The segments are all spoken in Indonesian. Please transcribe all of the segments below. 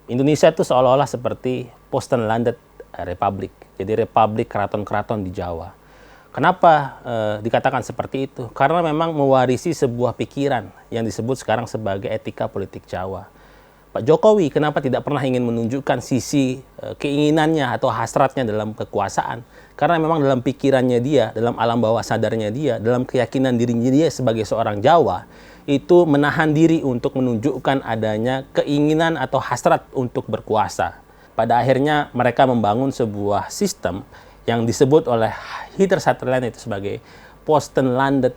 Indonesia itu seolah-olah seperti post-landed republic. Jadi republik keraton-keraton di Jawa. Kenapa dikatakan seperti itu? Karena memang mewarisi sebuah pikiran yang disebut sekarang sebagai etika politik Jawa. Pak Jokowi kenapa tidak pernah ingin menunjukkan sisi keinginannya atau hasratnya dalam kekuasaan? Karena memang dalam pikirannya dia, dalam alam bawah sadarnya dia, dalam keyakinan dirinya dia sebagai seorang Jawa, itu menahan diri untuk menunjukkan adanya keinginan atau hasrat untuk berkuasa. Pada akhirnya mereka membangun sebuah sistem yang disebut oleh Hitler Sutherland itu sebagai post-landed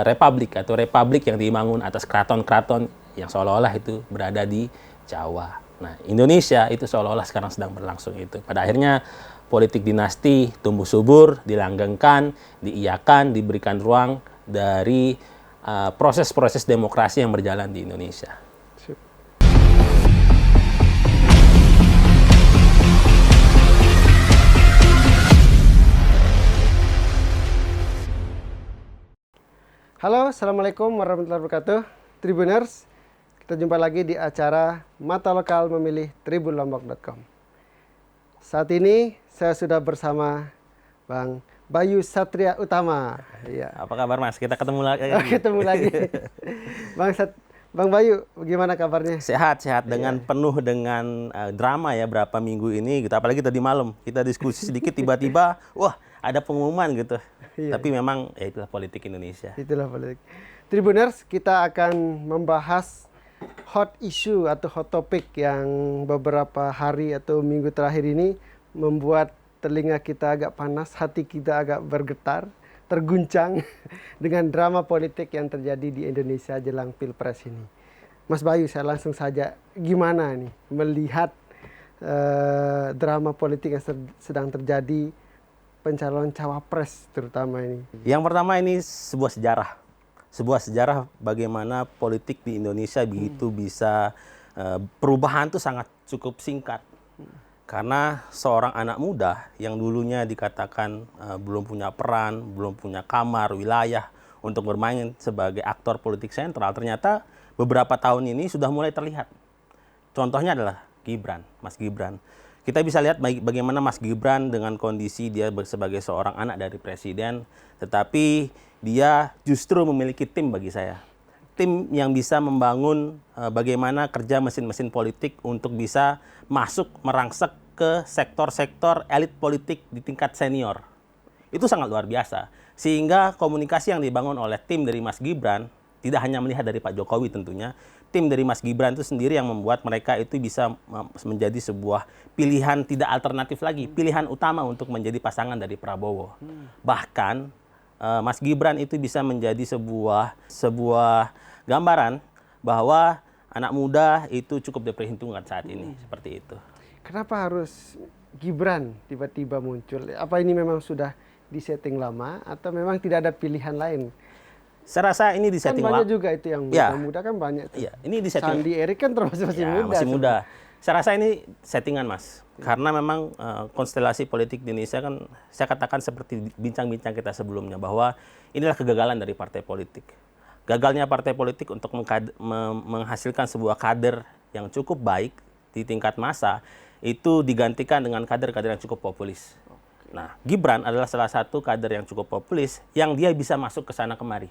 republic atau republik yang dibangun atas keraton-keraton yang seolah-olah itu berada di Jawa. Nah, Indonesia itu seolah-olah sekarang sedang berlangsung itu. Pada akhirnya politik dinasti tumbuh subur, dilanggengkan, diiyakan, diberikan ruang dari proses-proses demokrasi yang berjalan di Indonesia. Halo, Assalamualaikum warahmatullahi wabarakatuh. Tribuners, kita jumpa lagi di acara Mata Lokal Memilih tribunlombok.com. Saat ini saya sudah bersama Bang Bayu Satria Utama. Ya. Apa kabar Mas? Kita ketemu lagi. Ketemu lagi. Bang Bayu, bagaimana kabarnya? Sehat dengan penuh dengan drama ya berapa minggu ini gitu. Apalagi tadi malam kita diskusi sedikit tiba-tiba wah ada pengumuman gitu. Iya. Tapi memang ya itulah politik Indonesia. Itulah politik. Tribuners, kita akan membahas hot issue atau hot topic yang beberapa hari atau minggu terakhir ini membuat telinga kita agak panas, hati kita agak bergetar, terguncang dengan drama politik yang terjadi di Indonesia jelang Pilpres ini. Mas Bayu, saya langsung saja, gimana nih melihat drama politik yang sedang terjadi, pencalonan cawapres terutama ini? Yang pertama ini sebuah sejarah. Sebuah sejarah bagaimana politik di Indonesia begitu bisa perubahan tuh sangat cukup singkat. Karena seorang anak muda yang dulunya dikatakan belum punya peran, belum punya kamar, wilayah untuk bermain sebagai aktor politik sentral, ternyata beberapa tahun ini sudah mulai terlihat. Contohnya adalah Gibran, Mas Gibran. Kita bisa lihat bagaimana Mas Gibran dengan kondisi dia sebagai seorang anak dari presiden, tetapi dia justru memiliki tim bagi saya. Tim yang bisa membangun bagaimana kerja mesin-mesin politik untuk bisa masuk merangsek ke sektor-sektor elit politik di tingkat senior. Itu sangat luar biasa. Sehingga komunikasi yang dibangun oleh tim dari Mas Gibran, tidak hanya melihat dari Pak Jokowi tentunya, tim dari Mas Gibran itu sendiri yang membuat mereka itu bisa menjadi sebuah pilihan tidak alternatif lagi, pilihan utama untuk menjadi pasangan dari Prabowo. Bahkan Mas Gibran itu bisa menjadi sebuah gambaran bahwa anak muda itu cukup diperhitungkan saat ini, seperti itu. Kenapa harus Gibran tiba-tiba muncul? Apa ini memang sudah disetting lama atau memang tidak ada pilihan lain? Saya rasa ini disetting kan banyak juga itu yang muda-muda kan banyak. Ya, ini disetting. Sandi Erik kan termasuk masih muda. Masih muda. Saya rasa ini settingan, Mas. Karena memang konstelasi politik di Indonesia kan saya katakan seperti bincang-bincang kita sebelumnya bahwa inilah kegagalan dari partai politik. Gagalnya partai politik untuk menghasilkan sebuah kader yang cukup baik di tingkat massa itu digantikan dengan kader-kader yang cukup populis. Nah, Gibran adalah salah satu kader yang cukup populis yang dia bisa masuk ke sana kemari.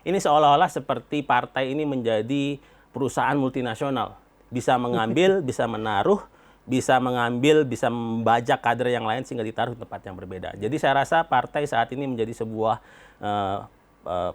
Ini seolah-olah seperti partai ini menjadi perusahaan multinasional. Bisa mengambil, bisa menaruh, bisa mengambil, bisa membajak kader yang lain sehingga ditaruh di tempat yang berbeda. Jadi saya rasa partai saat ini menjadi sebuah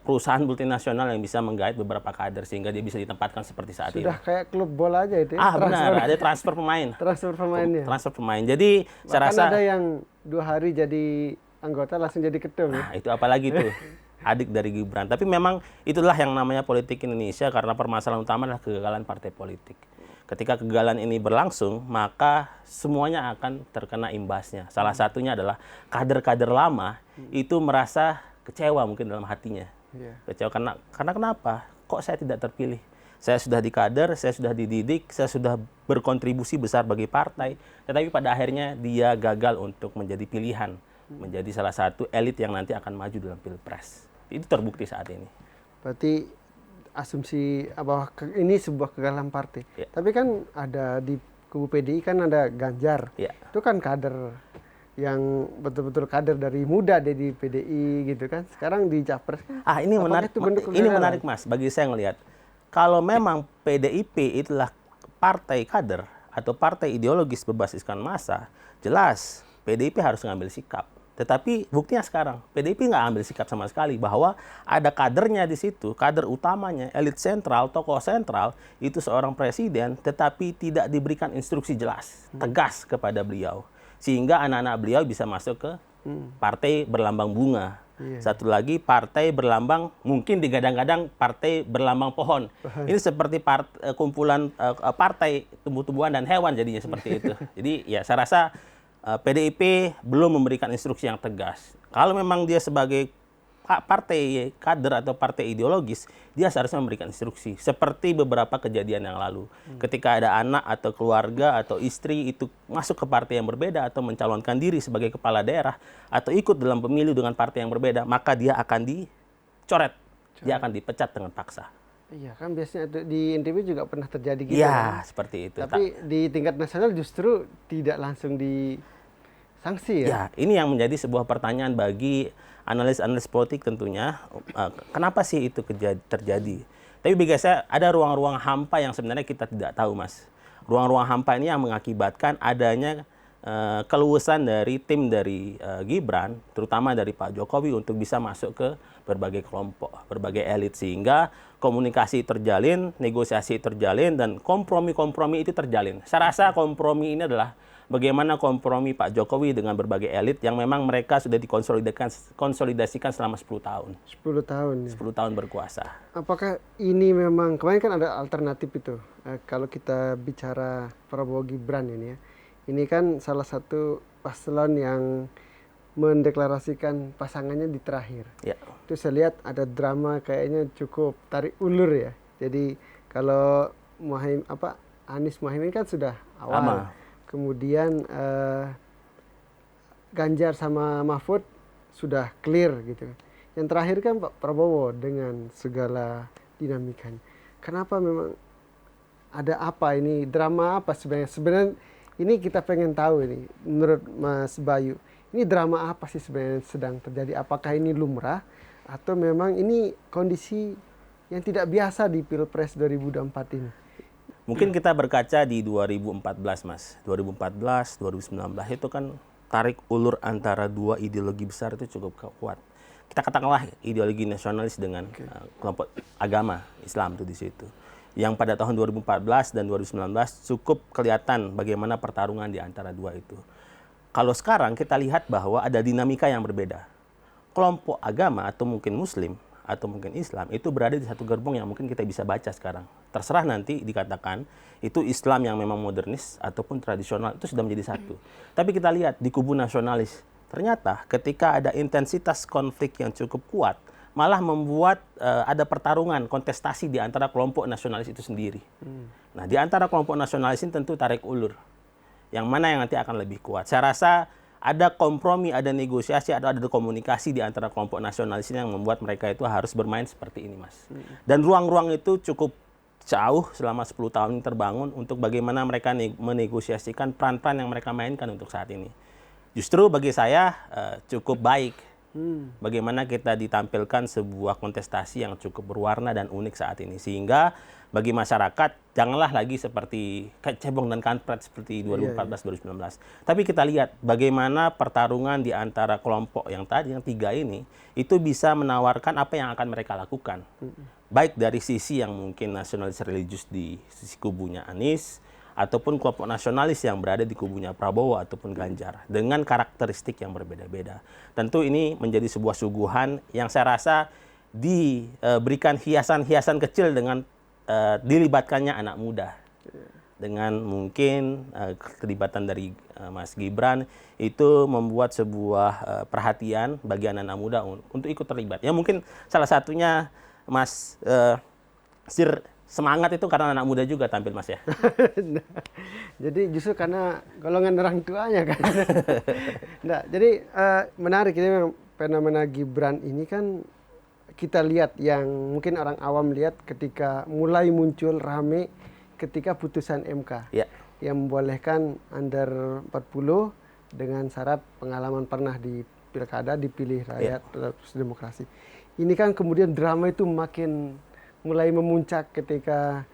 perusahaan multinasional yang bisa menggait beberapa kader sehingga dia bisa ditempatkan seperti saat ini. Sudah kayak klub bola aja itu ya? Benar, ada transfer pemain. Transfer pemainnya. Transfer pemain. Jadi saya rasa ada yang 2 hari jadi anggota langsung jadi ketum. Nah, itu apalagi tuh. Adik dari Gibran. Tapi memang itulah yang namanya politik Indonesia karena permasalahan utama adalah kegagalan partai politik. Ketika kegagalan ini berlangsung, maka semuanya akan terkena imbasnya. Salah satunya adalah kader-kader lama itu merasa kecewa mungkin dalam hatinya. Kecewa karena kenapa? Kok saya tidak terpilih? Saya sudah di kader, saya sudah dididik, saya sudah berkontribusi besar bagi partai, tetapi pada akhirnya dia gagal untuk menjadi pilihan, menjadi salah satu elit yang nanti akan maju dalam Pilpres. Itu terbukti saat ini. Berarti asumsi bahwa ini sebuah kegagalan partai. Ya. Tapi kan ada di kubu PDI kan ada Ganjar. Ya. Itu kan kader yang betul-betul kader dari muda di PDI gitu kan. Sekarang di Japres. Ini Apakah menarik. itu bentuk Ini kegagalan? menarik Mas. Bagi saya ngelihat, kalau memang PDIP itulah partai kader atau partai ideologis berbasiskan massa, jelas PDIP harus ngambil sikap. Tetapi buktinya sekarang PDIP nggak ambil sikap sama sekali, bahwa ada kadernya di situ, kader utamanya, elit sentral, tokoh sentral itu seorang presiden, tetapi tidak diberikan instruksi jelas, tegas kepada beliau, sehingga anak-anak beliau bisa masuk ke partai berlambang bunga. Satu lagi partai berlambang, mungkin digadang-gadang partai berlambang pohon. Ini seperti kumpulan partai tumbuh-tumbuhan dan hewan jadinya seperti itu. Jadi ya saya rasa PDIP belum memberikan instruksi yang tegas. Kalau memang dia sebagai partai kader atau partai ideologis, dia seharusnya memberikan instruksi. Seperti beberapa kejadian yang lalu. Ketika ada anak atau keluarga atau istri itu masuk ke partai yang berbeda atau mencalonkan diri sebagai kepala daerah atau ikut dalam pemilu dengan partai yang berbeda, maka dia akan dicoret. Dia akan dipecat dengan paksa. Iya kan biasanya di NTB juga pernah terjadi gitu. Iya, kan? seperti itu. Tapi di tingkat nasional justru tidak langsung disanksi ya. Ya, ini yang menjadi sebuah pertanyaan bagi analis-analis politik tentunya. Kenapa sih itu terjadi? Tapi bagi saya ada ruang-ruang hampa yang sebenarnya kita tidak tahu, Mas. Ruang-ruang hampa ini yang mengakibatkan adanya keluasan dari tim dari Gibran, terutama dari Pak Jokowi untuk bisa masuk ke berbagai kelompok, berbagai elit, sehingga komunikasi terjalin, negosiasi terjalin, dan kompromi-kompromi itu terjalin. Saya rasa kompromi ini adalah bagaimana kompromi Pak Jokowi dengan berbagai elit yang memang mereka sudah dikonsolidasikan selama 10 tahun. 10 tahun. Ya. 10 tahun berkuasa. Apakah ini memang, kemarin kan ada alternatif itu. Kalau kita bicara Prabowo Gibran ini ya. Ini kan salah satu paslon yang mendeklarasikan pasangannya di terakhir. Ya. Itu saya lihat ada drama kayaknya cukup tarik ulur ya. Jadi kalau Anies Muhaimin kan sudah awal. Kemudian Ganjar sama Mahfud sudah clear gitu. Yang terakhir kan Pak Prabowo dengan segala dinamikanya. Kenapa memang ada apa ini, drama apa sebenarnya? Sebenarnya ini kita pengen tahu ini menurut Mas Bayu. Ini drama apa sih sebenarnya sedang terjadi? Apakah ini lumrah atau memang ini kondisi yang tidak biasa di Pilpres 2024 ini? Mungkin kita berkaca di 2014, Mas. 2014, 2019 itu kan tarik ulur antara dua ideologi besar itu cukup kuat. Kita katakanlah ideologi nasionalis dengan kelompok agama Islam itu di situ. Yang pada tahun 2014 dan 2019 cukup kelihatan bagaimana pertarungan di antara dua itu. Kalau sekarang kita lihat bahwa ada dinamika yang berbeda. Kelompok agama atau mungkin Muslim atau mungkin Islam itu berada di satu gerbong yang mungkin kita bisa baca sekarang. Terserah nanti dikatakan itu Islam yang memang modernis ataupun tradisional, itu sudah menjadi satu. Tapi kita lihat di kubu nasionalis, ternyata ketika ada intensitas konflik yang cukup kuat, malah membuat ada pertarungan, kontestasi di antara kelompok nasionalis itu sendiri. Nah, di antara kelompok nasionalis ini tentu tarik ulur. Yang mana yang nanti akan lebih kuat. Saya rasa ada kompromi, ada negosiasi, ada komunikasi di antara kelompok nasionalis ini yang membuat mereka itu harus bermain seperti ini, Mas. Dan ruang-ruang itu cukup jauh selama 10 tahun ini terbangun untuk bagaimana mereka menegosiasikan peran-peran yang mereka mainkan untuk saat ini. Justru bagi saya cukup baik bagaimana kita ditampilkan sebuah kontestasi yang cukup berwarna dan unik saat ini. Sehingga bagi masyarakat janganlah lagi seperti cebong dan kampret seperti 2014-2019. Tapi kita lihat bagaimana pertarungan di antara kelompok yang tiga ini itu bisa menawarkan apa yang akan mereka lakukan. Baik dari sisi yang mungkin nasionalis religius di sisi kubunya Anies, ataupun kelompok nasionalis yang berada di kubunya Prabowo ataupun Ganjar dengan karakteristik yang berbeda-beda. Tentu ini menjadi sebuah suguhan yang saya rasa diberikan hiasan-hiasan kecil dengan dilibatkannya anak muda. Dengan mungkin keterlibatan dari Mas Gibran itu membuat sebuah perhatian bagi anak-anak muda untuk ikut terlibat. Ya mungkin salah satunya Mas Sir semangat itu karena anak muda juga tampil, Mas ya. Jadi justru karena golongan orang tuanya kan. Nah, jadi menarik ini memang fenomena Gibran ini kan kita lihat, yang mungkin orang awam lihat ketika mulai muncul rame ketika putusan MK Ya. yang membolehkan under 40 dengan syarat pengalaman pernah di pilkada, dipilih rakyat, terus demokrasi. Ini kan kemudian drama itu makin mulai memuncak ketika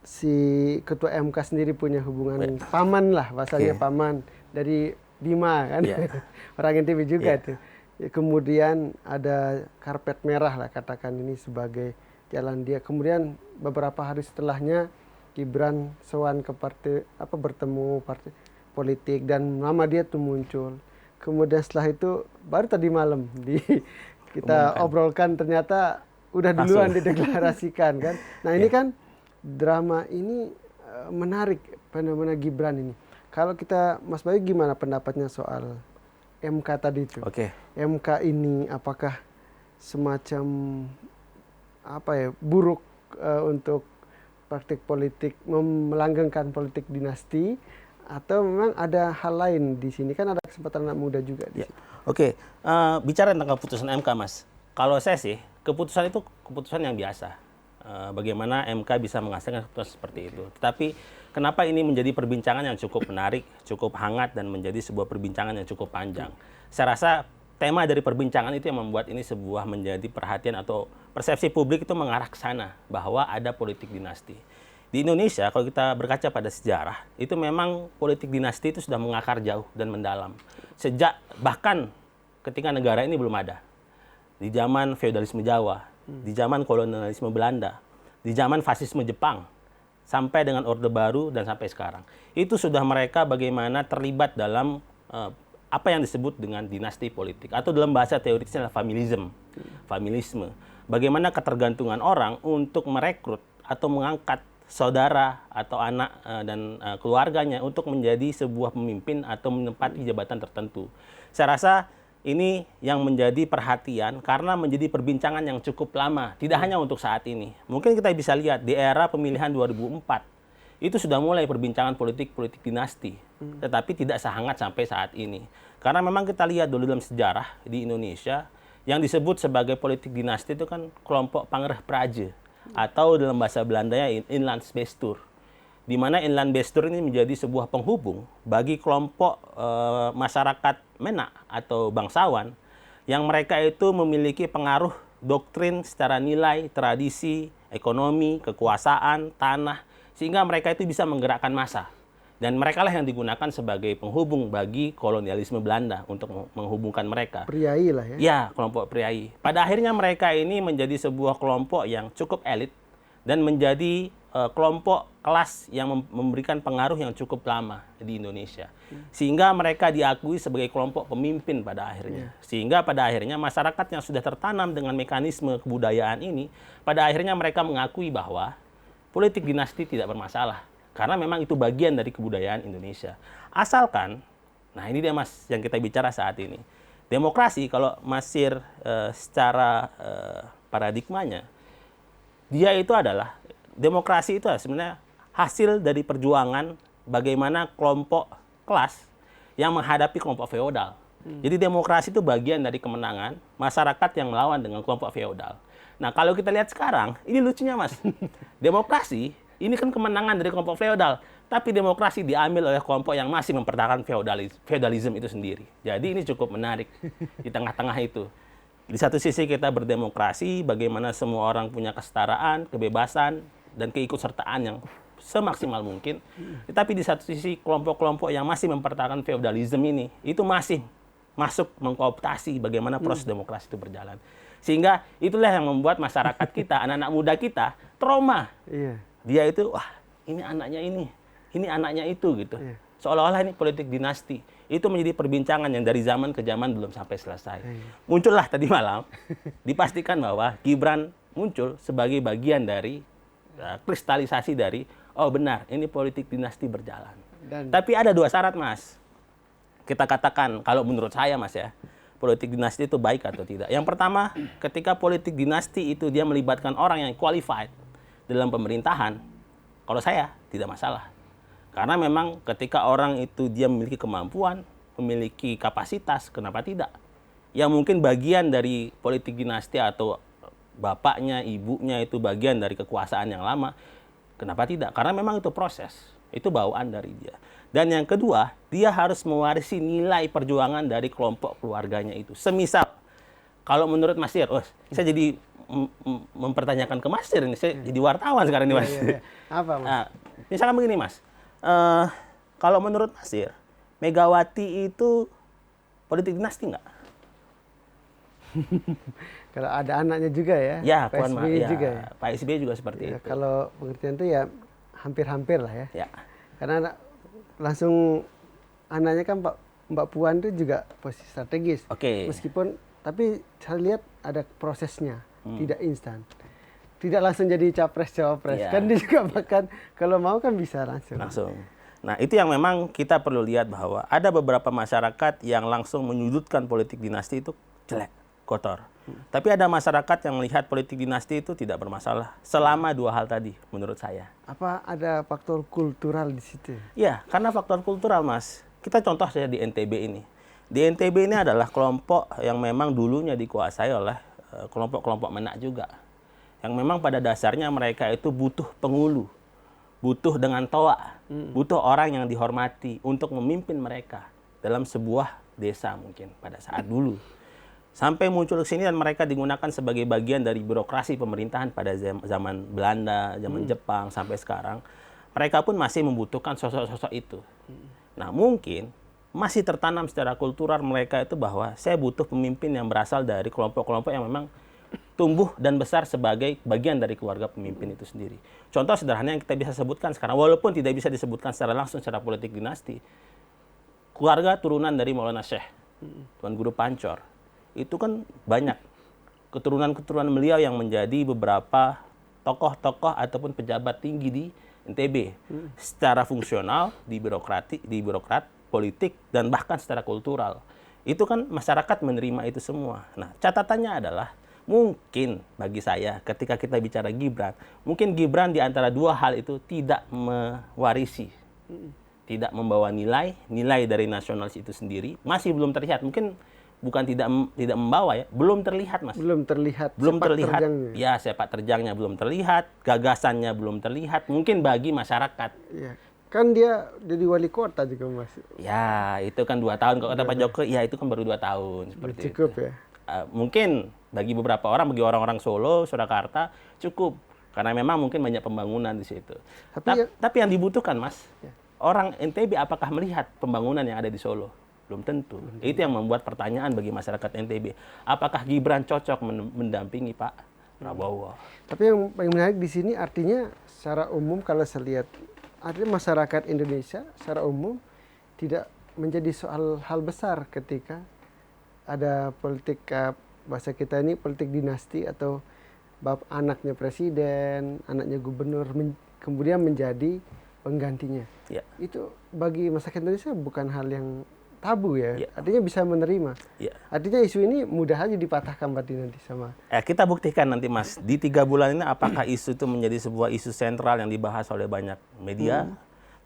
si ketua MK sendiri punya hubungan paman lah, bahasanya paman dari Bima kan, orang NTB juga tuh. Ya, kemudian ada karpet merah lah, katakan ini sebagai jalan dia. Kemudian beberapa hari setelahnya Gibran sowan ke partai bertemu partai politik dan nama dia tuh muncul. Kemudian setelah itu baru tadi malam kita obrolkan, ternyata udah duluan dideklarasikan kan. Nah ini kan drama ini menarik, fenomena Gibran ini. Kalau kita, Mas Bayu, gimana pendapatnya soal MK tadi itu? MK ini apakah semacam buruk untuk praktik politik, melanggengkan politik dinasti, atau memang ada hal lain di sini? Kan ada kesempatan anak muda juga di sini. Bicara tentang keputusan MK, Mas. Kalau saya sih, keputusan itu keputusan yang biasa. Bagaimana MK bisa menghasilkan keputusan seperti itu. Tetapi kenapa ini menjadi perbincangan yang cukup menarik, cukup hangat, dan menjadi sebuah perbincangan yang cukup panjang? Saya rasa tema dari perbincangan itu yang membuat ini sebuah menjadi perhatian atau persepsi publik itu mengarah ke sana, bahwa ada politik dinasti. Di Indonesia, kalau kita berkaca pada sejarah, itu memang politik dinasti itu sudah mengakar jauh dan mendalam. Sejak bahkan ketika negara ini belum ada. Di zaman feodalisme Jawa, di zaman kolonialisme Belanda, di zaman fasisme Jepang, sampai dengan Orde Baru dan sampai sekarang. Itu sudah mereka bagaimana terlibat dalam apa yang disebut dengan dinasti politik. Atau dalam bahasa teoritisnya adalah familisme. Bagaimana ketergantungan orang untuk merekrut atau mengangkat saudara atau anak dan keluarganya untuk menjadi sebuah pemimpin atau menempati jabatan tertentu. Saya rasa ini yang menjadi perhatian karena menjadi perbincangan yang cukup lama. Tidak hanya untuk saat ini. Mungkin kita bisa lihat di era pemilihan 2004. Itu sudah mulai perbincangan politik dinasti. Tetapi tidak sehangat sampai saat ini. Karena memang kita lihat dulu dalam sejarah di Indonesia, yang disebut sebagai politik dinasti itu kan kelompok Pangereh Praja. Atau dalam bahasa Belandanya Inlandsbestuur, di mana Inlandsbestuur ini menjadi sebuah penghubung bagi kelompok masyarakat Menak atau bangsawan yang mereka itu memiliki pengaruh doktrin secara nilai, tradisi, ekonomi, kekuasaan, tanah, sehingga mereka itu bisa menggerakkan massa. Dan mereka lah yang digunakan sebagai penghubung bagi kolonialisme Belanda untuk menghubungkan mereka. Priai lah ya. Ya, kelompok priai. Pada akhirnya mereka ini menjadi sebuah kelompok yang cukup elit dan menjadi kelompok kelas yang memberikan pengaruh yang cukup lama di Indonesia. Sehingga mereka diakui sebagai kelompok pemimpin pada akhirnya. Sehingga pada akhirnya masyarakat yang sudah tertanam dengan mekanisme kebudayaan ini, pada akhirnya mereka mengakui bahwa politik dinasti tidak bermasalah. Karena memang itu bagian dari kebudayaan Indonesia. Asalkan, nah ini dia Mas yang kita bicara saat ini. Demokrasi kalau masih secara paradigmanya, demokrasi itu sebenarnya hasil dari perjuangan bagaimana kelompok kelas yang menghadapi kelompok feodal. Jadi demokrasi itu bagian dari kemenangan masyarakat yang melawan dengan kelompok feodal. Nah kalau kita lihat sekarang, ini lucunya Mas. Demokrasi ini kan kemenangan dari kelompok feodal, tapi demokrasi diambil oleh kelompok yang masih mempertahankan feodalisme itu sendiri. Jadi ini cukup menarik di tengah-tengah itu. Di satu sisi kita berdemokrasi, bagaimana semua orang punya kesetaraan, kebebasan, dan keikutsertaan yang semaksimal mungkin. Tetapi di satu sisi kelompok-kelompok yang masih mempertahankan feodalisme ini, itu masih masuk mengkooptasi bagaimana proses demokrasi itu berjalan. Sehingga itulah yang membuat masyarakat kita, anak-anak muda kita, trauma. Dia itu, wah ini anaknya itu gitu. Seolah-olah ini politik dinasti. Itu menjadi perbincangan yang dari zaman ke zaman belum sampai selesai. Muncullah tadi malam, dipastikan bahwa Gibran muncul sebagai bagian dari kristalisasi dari, oh benar, ini politik dinasti berjalan. Tapi ada dua syarat Mas. Kita katakan, kalau menurut saya Mas ya, politik dinasti itu baik atau tidak. Yang pertama, ketika politik dinasti itu dia melibatkan orang yang qualified dalam pemerintahan, kalau saya tidak masalah. Karena memang ketika orang itu dia memiliki kemampuan, memiliki kapasitas, kenapa tidak? Yang mungkin bagian dari politik dinasti atau bapaknya, ibunya itu bagian dari kekuasaan yang lama, kenapa tidak? Karena memang itu proses, itu bawaan dari dia. Dan yang kedua, dia harus mewarisi nilai perjuangan dari kelompok keluarganya itu. Semisal, kalau menurut Mas Sir, saya jadi mempertanyakan ke Mas Sir ini, saya jadi wartawan sekarang ini, Mas. Apa, Mas? Nah, misalkan begini, Mas. Kalau menurut Mas Sir, Megawati itu politik dinasti nggak? Kalau ada anaknya juga ya, Ya, Pak Puan SBY ya, juga ya. Pak SBY juga seperti Ya, itu. kalau pengertian itu ya hampir-hampir lah ya. Ya, Karena langsung anaknya kan Mbak Puan itu juga posisi strategis. oke. Meskipun, tapi saya lihat ada prosesnya, tidak instan. Tidak langsung jadi capres-cawapres. Iya. Kan dia juga bahkan kalau mau kan bisa langsung. Langsung. Nah, itu yang memang kita perlu lihat bahwa ada beberapa masyarakat yang langsung menyudutkan politik dinasti itu jelek, kotor. Tapi ada masyarakat yang melihat politik dinasti itu tidak bermasalah selama dua hal tadi menurut saya. Apa ada faktor kultural di situ? Ya, karena faktor kultural, Mas. Kita contoh saja di NTB ini. Di NTB ini adalah kelompok yang memang dulunya dikuasai oleh kelompok-kelompok menak juga. Yang memang pada dasarnya mereka itu butuh pengulu, butuh dengan toa, butuh orang yang dihormati untuk memimpin mereka dalam sebuah desa mungkin pada saat dulu. Sampai muncul ke sini dan mereka digunakan sebagai bagian dari birokrasi pemerintahan pada zaman Belanda, zaman Jepang, sampai sekarang. Mereka pun masih membutuhkan sosok-sosok itu. Nah, mungkin masih tertanam secara kultural mereka itu bahwa saya butuh pemimpin yang berasal dari kelompok-kelompok yang memang tumbuh dan besar sebagai bagian dari keluarga pemimpin itu sendiri. Contoh sederhana yang kita bisa sebutkan sekarang, walaupun tidak bisa disebutkan secara langsung secara politik dinasti, keluarga turunan dari Maulana Syekh, Tuan Guru Pancor, itu kan banyak keturunan-keturunan beliau yang menjadi beberapa tokoh-tokoh ataupun pejabat tinggi di NTB. Secara fungsional, di birokrat, politik, dan bahkan secara kultural. Itu kan masyarakat menerima itu semua. Nah, catatannya adalah mungkin bagi saya ketika kita bicara Gibran, mungkin Gibran di antara dua hal itu tidak mewarisi, tidak membawa nilai dari nasionalis itu sendiri, masih belum terlihat. Mungkin bukan tidak membawa ya, belum terlihat, Mas. Belum terlihat. Belum sepak terlihat. terjangnya. Ya, sepak terjangnya belum terlihat, gagasannya belum terlihat. Mungkin bagi masyarakat. Ya. Kan dia jadi wali kota juga, Mas. Ya, itu kan 2 tahun. Kalau kata Pak Jokowi, ya itu kan baru 2 tahun. Seperti Cukup itu. ya. Mungkin bagi beberapa orang, bagi orang-orang Solo, Surakarta, cukup. Karena memang mungkin banyak pembangunan di situ. Tapi yang dibutuhkan, Mas, orang NTB apakah melihat pembangunan yang ada di Solo? Belum tentu. Itu yang membuat pertanyaan bagi masyarakat NTB. Apakah Gibran cocok mendampingi Pak Prabowo? Tapi yang paling menarik di sini artinya secara umum kalau saya lihat, artinya masyarakat Indonesia secara umum tidak menjadi soal hal besar ketika ada politik, bahasa kita ini politik dinasti atau anaknya presiden, anaknya gubernur, kemudian menjadi penggantinya. Ya. Itu bagi masyarakat Indonesia bukan hal yang tabu ya. Ya. Artinya bisa menerima. Ya. Artinya isu ini mudah aja dipatahkan berarti nanti sama. Kita buktikan nanti, Mas. Di 3 bulan ini apakah isu itu menjadi sebuah isu sentral yang dibahas oleh banyak media,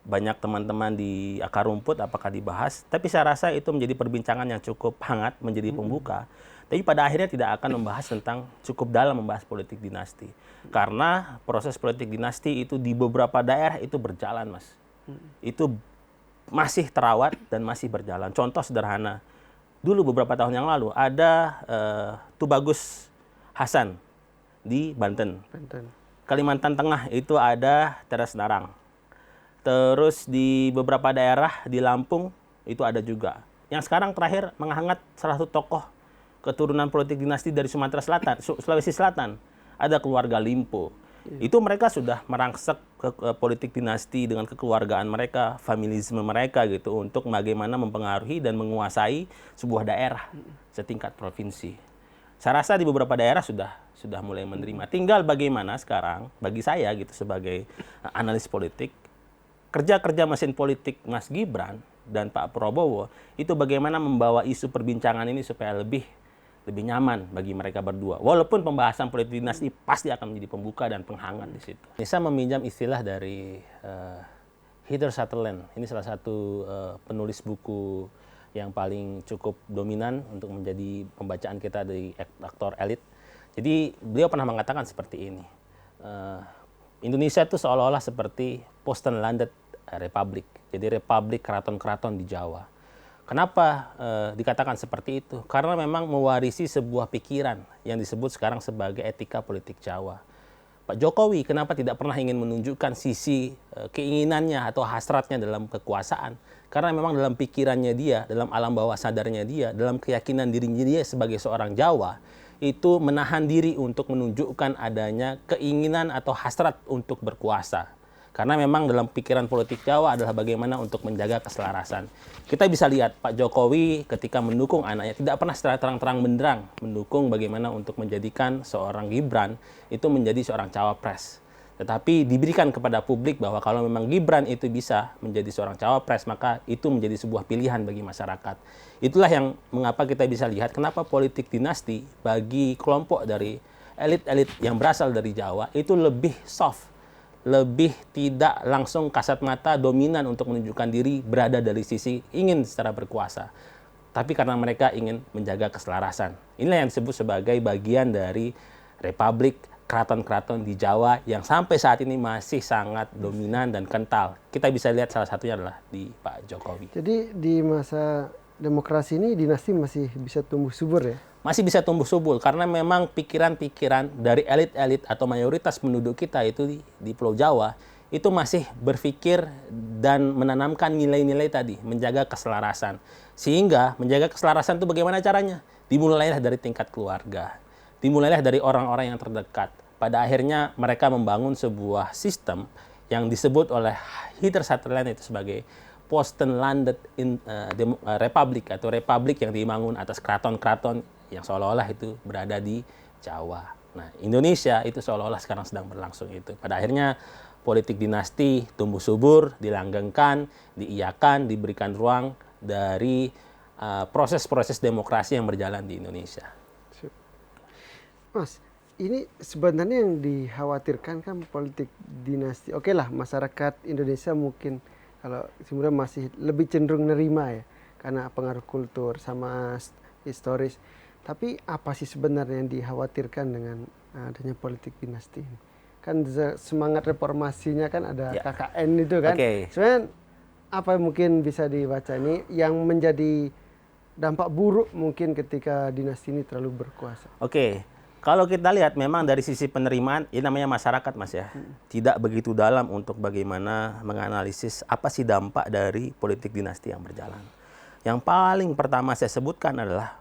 banyak teman-teman di akar rumput apakah dibahas. Tapi saya rasa itu menjadi perbincangan yang cukup hangat, menjadi pembuka. Tapi pada akhirnya tidak akan membahas tentang cukup dalam membahas politik dinasti. Karena proses politik dinasti itu di beberapa daerah itu berjalan, Mas. Itu masih terawat dan masih berjalan. Contoh sederhana, dulu beberapa tahun yang lalu ada Tubagus Hasan di Banten. Kalimantan Tengah itu ada Teras Narang. Terus di beberapa daerah di Lampung itu ada juga. Yang sekarang terakhir menghangat salah satu tokoh keturunan politik dinasti dari Sumatera Selatan, Sulawesi Selatan. Ada keluarga Limpo. Itu mereka sudah merangsek ke politik dinasti dengan kekeluargaan mereka, familisme mereka gitu untuk bagaimana mempengaruhi dan menguasai sebuah daerah setingkat provinsi. Saya rasa di beberapa daerah sudah mulai menerima. Tinggal bagaimana sekarang bagi saya gitu sebagai analis politik, kerja mesin politik Mas Gibran dan Pak Prabowo itu bagaimana membawa isu perbincangan ini supaya lebih nyaman bagi mereka berdua. Walaupun pembahasan politik dinasti pasti akan menjadi pembuka dan penghangat di situ. Saya meminjam istilah dari Heather Sutherland. Ini salah satu penulis buku yang paling cukup dominan untuk menjadi pembacaan kita dari aktor elit. Jadi beliau pernah mengatakan seperti ini, Indonesia itu seolah-olah seperti post-landed republic, jadi republik keraton-keraton di Jawa. Kenapa dikatakan seperti itu? Karena memang mewarisi sebuah pikiran yang disebut sekarang sebagai etika politik Jawa. Pak Jokowi kenapa tidak pernah ingin menunjukkan sisi keinginannya atau hasratnya dalam kekuasaan? Karena memang dalam pikirannya dia, dalam alam bawah sadarnya dia, dalam keyakinan dirinya dia sebagai seorang Jawa, itu menahan diri untuk menunjukkan adanya keinginan atau hasrat untuk berkuasa. Karena memang dalam pikiran politik Jawa adalah bagaimana untuk menjaga keselarasan. Kita bisa lihat Pak Jokowi ketika mendukung anaknya tidak pernah secara terang-terang benderang mendukung bagaimana untuk menjadikan seorang Gibran itu menjadi seorang cawapres. Tetapi diberikan kepada publik bahwa kalau memang Gibran itu bisa menjadi seorang cawapres, maka itu menjadi sebuah pilihan bagi masyarakat. Itulah yang mengapa kita bisa lihat kenapa politik dinasti bagi kelompok dari elit-elit yang berasal dari Jawa itu lebih soft, lebih tidak langsung kasat mata dominan untuk menunjukkan diri berada dari sisi ingin secara berkuasa. Tapi karena mereka ingin menjaga keselarasan. Inilah yang disebut sebagai bagian dari republik keraton-keraton di Jawa yang sampai saat ini masih sangat dominan dan kental. Kita bisa lihat salah satunya adalah di Pak Jokowi. Jadi di masa demokrasi ini dinasti masih bisa tumbuh subur ya? Masih bisa tumbuh subur karena memang pikiran-pikiran dari elit-elit atau mayoritas penduduk kita itu di Pulau Jawa itu masih berpikir dan menanamkan nilai-nilai tadi, menjaga keselarasan. Sehingga menjaga keselarasan itu bagaimana caranya? Dimulailah dari tingkat keluarga. Dimulailah dari orang-orang yang terdekat. Pada akhirnya mereka membangun sebuah sistem yang disebut oleh Peter Sutherland itu sebagai post-landed republic atau republik yang dibangun atas keraton-keraton yang seolah-olah itu berada di Jawa. Nah, Indonesia itu seolah-olah sekarang sedang berlangsung itu. Pada akhirnya politik dinasti tumbuh subur, dilanggengkan, diiyakan, diberikan ruang dari proses-proses demokrasi yang berjalan di Indonesia. Mas, ini sebenarnya yang dikhawatirkan kan politik dinasti. Oke lah, masyarakat Indonesia mungkin kalau sebenarnya masih lebih cenderung nerima ya, karena pengaruh kultur sama historis. Tapi apa sih sebenarnya yang dikhawatirkan dengan adanya politik dinasti ini? Kan semangat reformasinya kan ada KKN itu kan. Sebenarnya apa yang mungkin bisa dibaca ini yang menjadi dampak buruk mungkin ketika dinasti ini terlalu berkuasa? Kalau kita lihat memang dari sisi penerimaan, ini namanya masyarakat Mas ya, tidak begitu dalam untuk bagaimana menganalisis apa sih dampak dari politik dinasti yang berjalan. Yang paling pertama saya sebutkan adalah